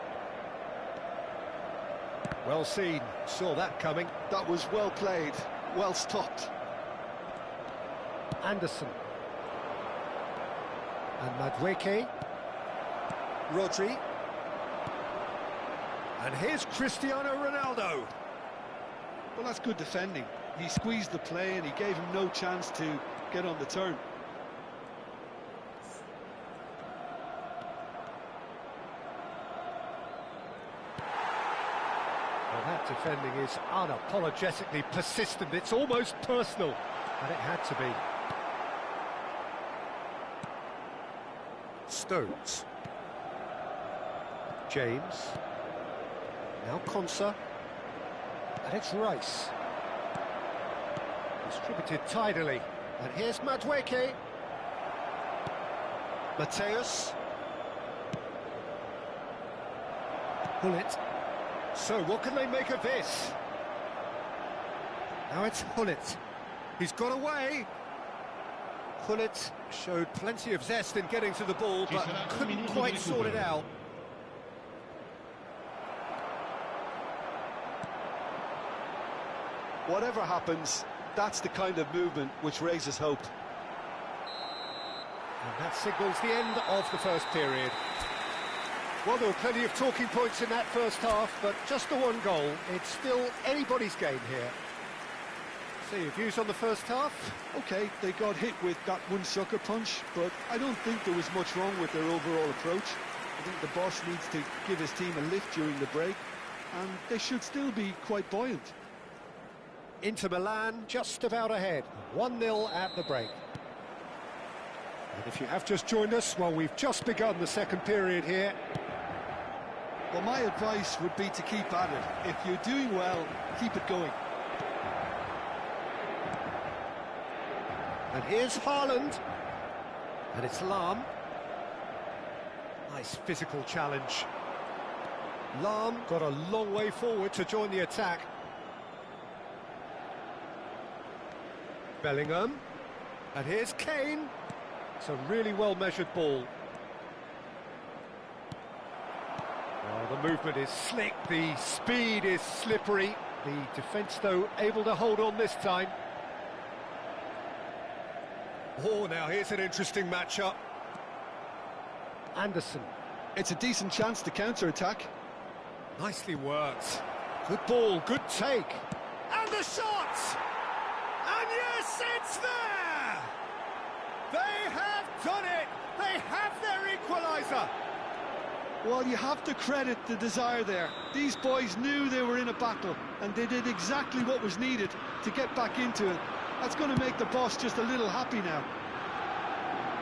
S1: Well seen, saw that coming.
S2: That was well played, well stopped.
S1: Anderson. And Madueke. Rodri. And here's Cristiano Ronaldo.
S2: Well, that's good defending. He squeezed the play and he gave him no chance to get on the turn.
S1: Well, that defending is unapologetically persistent. It's almost personal, and it had to be. Stones. James. Now Konsa. And it's Rice. Distributed tidily. And here's Madueke. Mateus. Hullet. So, what can they make of this? Now it's Hullet. He's got away. Hullet showed plenty of zest in getting to the ball, but couldn't quite sort it out.
S2: Whatever happens, that's the kind of movement which raises hope.
S1: And that signals the end of the first period. Well, there were plenty of talking points in that first half, but just the one goal. It's still anybody's game here. So your views on the first half?
S2: OK, they got hit with that one sucker punch, but I don't think there was much wrong with their overall approach. I think the boss needs to give his team a lift during the break, and they should still be quite buoyant.
S1: Inter Milan just about ahead, 1-0 at the break. And if you have just joined us, well, we've just begun the second period here.
S2: Well, my advice would be to keep at it. If you're doing well, keep it going.
S1: And here's Haaland. And it's Lahm. Nice physical challenge. Lahm got a long way forward to join the attack. Bellingham. And here's Kane. It's a really well-measured ball. Well, the movement is slick, the speed is slippery. The defence, though, able to hold on this time. Oh, now here's an interesting matchup. Anderson.
S2: It's a decent chance to counter-attack.
S1: Nicely worked. Good ball, good take. And the shot! And yes, it's there! They have done it! They have their equaliser!
S2: Well, you have to credit the desire there. These boys knew they were in a battle, and they did exactly what was needed to get back into it. That's going to make the boss just a little happy now.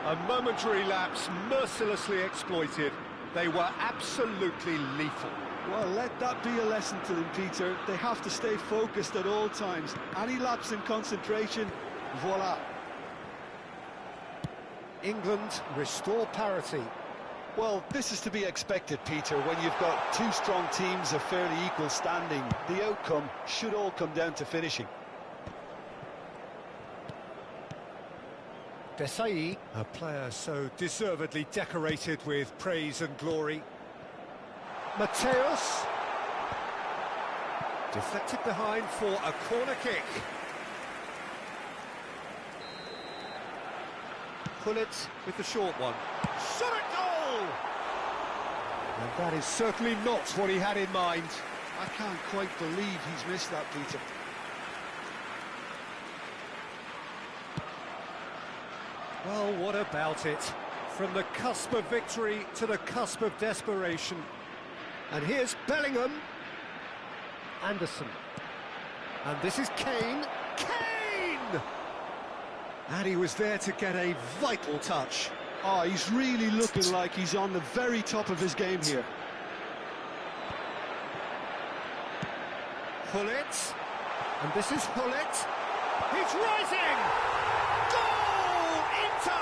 S1: A momentary lapse, mercilessly exploited. They were absolutely lethal.
S2: Well, let that be a lesson to them, Peter. They have to stay focused at all times. Any lapse in concentration, voila.
S1: England restore parity.
S2: Well, this is to be expected, Peter. When you've got two strong teams of fairly equal standing, the outcome should all come down to finishing.
S1: Desai, a player so deservedly decorated with praise and glory. Mateus. Deflected behind for a corner kick. Pullet with the short one. Shot at goal! And that is certainly not what he had in mind.
S2: I can't quite believe he's missed that, Peter.
S1: Well, what about it? From the cusp of victory to the cusp of desperation. And here's Bellingham. Anderson. And this is Kane. Kane! And he was there to get a vital touch.
S2: Oh, he's really looking like he's on the very top of his game here.
S1: Pullet. And this is Pullet. He's rising! Goal! Inter!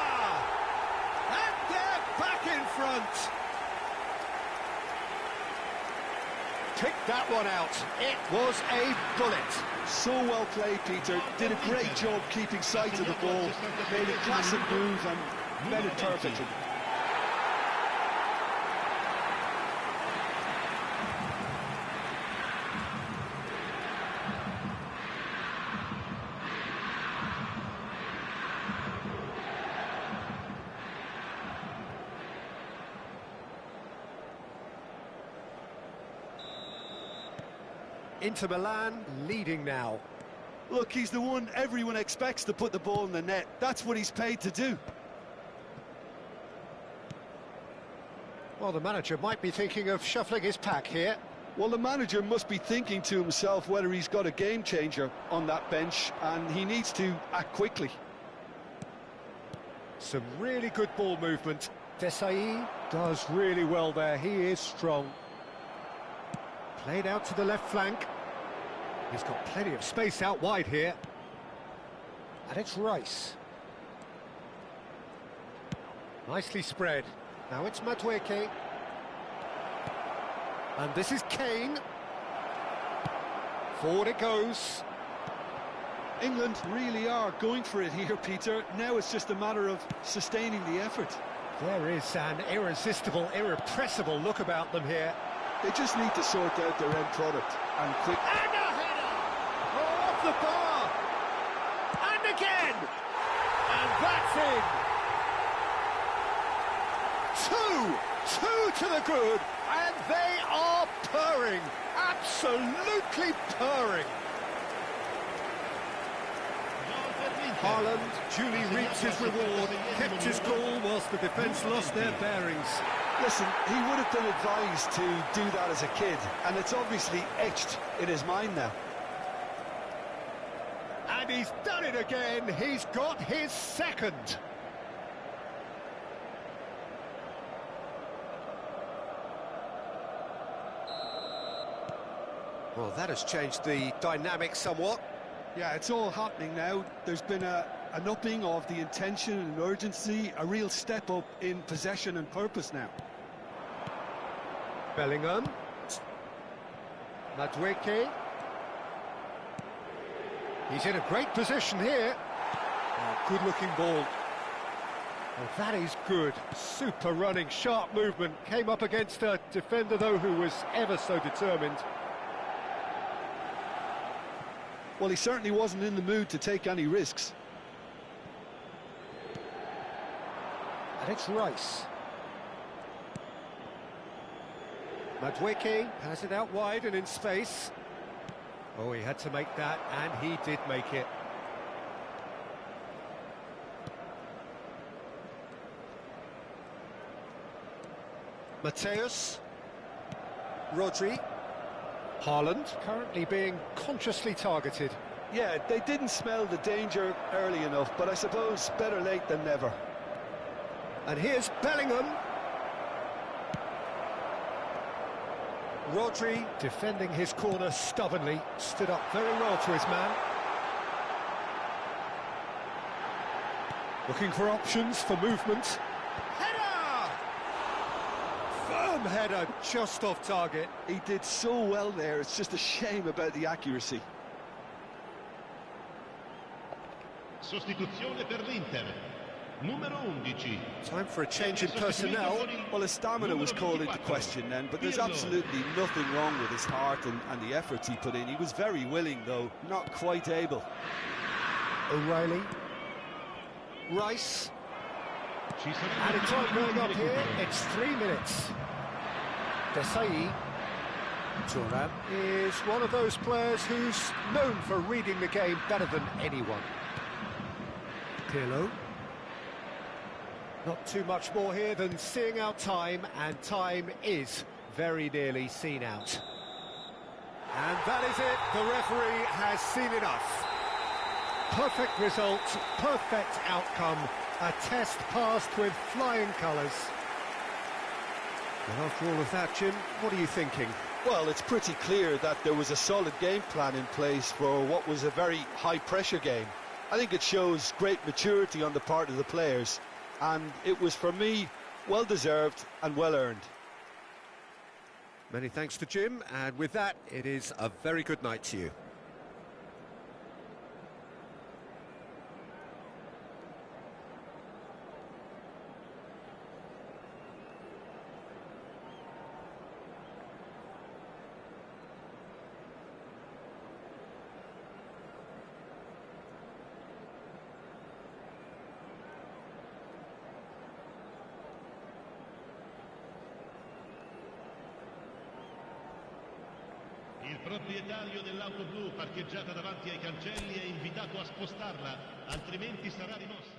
S1: And they're back in front. Picked that one out. It was a bullet.
S2: So well played, Peter. Did a great job keeping sight of the ball. Made a classic move and met it perfectly.
S1: Inter Milan leading now.
S2: Look, he's the one everyone expects to put the ball in the net. That's what he's paid to do.
S1: Well, the manager might be thinking of shuffling his pack here.
S2: Well, the manager must be thinking to himself whether he's got a game changer on that bench, and he needs to act quickly.
S1: Some really good ball movement. Desai does really well there. He is strong. Played out to the left flank. He's got plenty of space out wide here. And it's Rice. Nicely spread. Now it's Madueke. And this is Kane. Forward it goes.
S2: England really are going for it here, Peter. Now it's just a matter of sustaining the effort.
S1: There is an irresistible, irrepressible look about them here.
S2: They just need to sort out their end product, and quick.
S1: And a header! Oh, off the bar! And again! And that's in! Two to the good, and they are purring, absolutely purring. Haaland duly reaps his reward, kept his cool whilst the defence lost their bearings.
S2: Listen, he would have been advised to do that as a kid, and it's obviously etched in his mind now.
S1: And he's done it again, he's got his second. Well, that has changed the dynamic somewhat.
S2: Yeah, it's all happening now. There's been an upping of the intention and urgency, a real step up in possession and purpose now.
S1: Bellingham. Madueke. He's in a great position here. Oh, good-looking ball. Oh, that is good. Super running, sharp movement. Came up against a defender, though, who was ever so determined.
S2: Well, he certainly wasn't in the mood to take any risks.
S1: And it's Rice. Madueke has it out wide and in space. Oh, he had to make that, and he did make it. Mateus. Rodri. Haaland currently being consciously targeted.
S2: Yeah, they didn't smell the danger early enough, but I suppose better late than never.
S1: And here's Bellingham. Rodri defending his corner stubbornly, stood up very well to his man. Looking for options for movement. Header! Firm header, just off target.
S2: He did so well there, it's just a shame about the accuracy.
S3: Sostituzione per l'Inter. Numero 11.
S1: Time for a change in personnel.
S2: Well, his stamina was called into question then, but there's absolutely nothing wrong with his heart and the efforts he put in. He was very willing, though, not quite able.
S1: O'Reilly. Rice. Added time going up here. It's 3 minutes. Desai. Thuram is one of those players who's known for reading the game better than anyone. Pirlo. Not too much more here than seeing out time, and time is very nearly seen out. And that is it, the referee has seen enough. Perfect result, perfect outcome, a test passed with flying colours. And after all of that, Jim, what are you thinking?
S2: Well, it's pretty clear that there was a solid game plan in place for what was a very high-pressure game. I think it shows great maturity on the part of the players, and it was, for me, well-deserved and well-earned.
S1: Many thanks to Jim, and with that, it is a very good night to you.
S3: Il proprietario dell'auto blu parcheggiata davanti ai cancelli è invitato a spostarla, altrimenti sarà rimossa.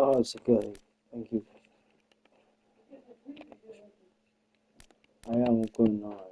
S5: Oh, it's okay. Thank you. I am good night.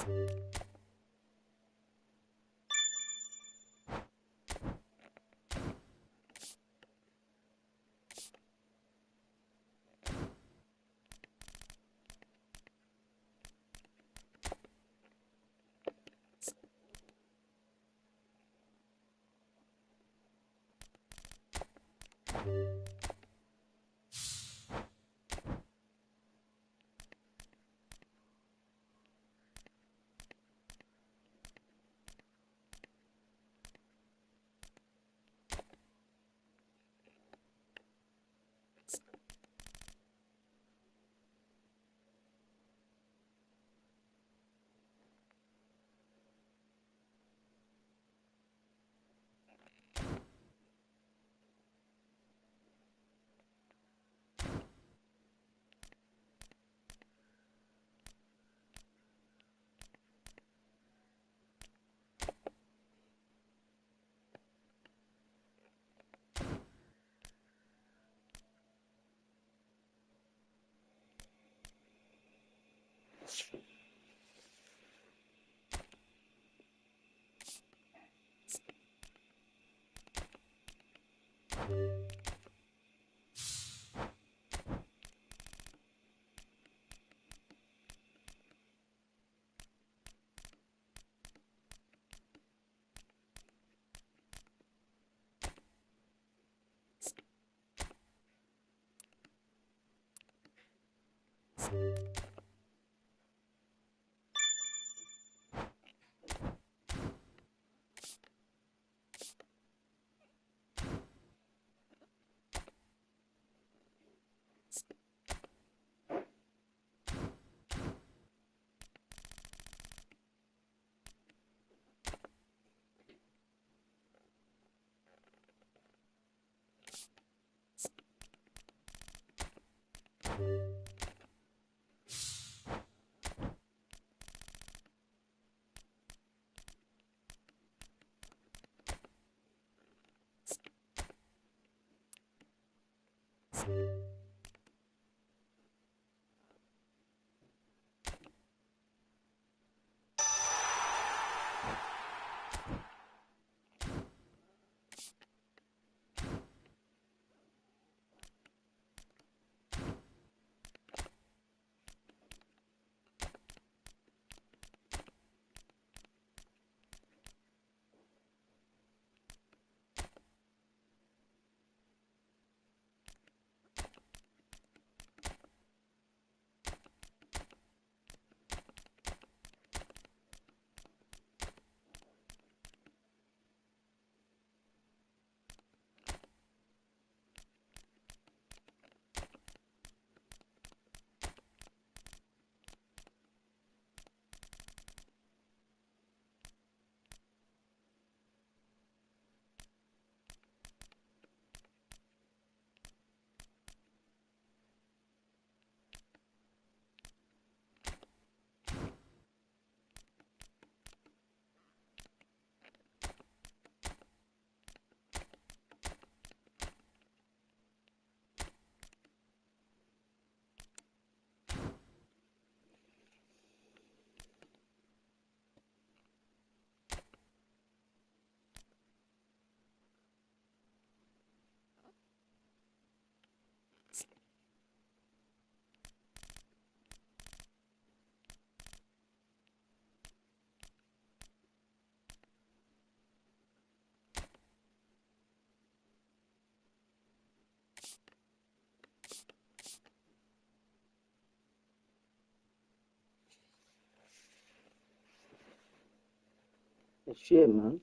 S5: It's a shame, man.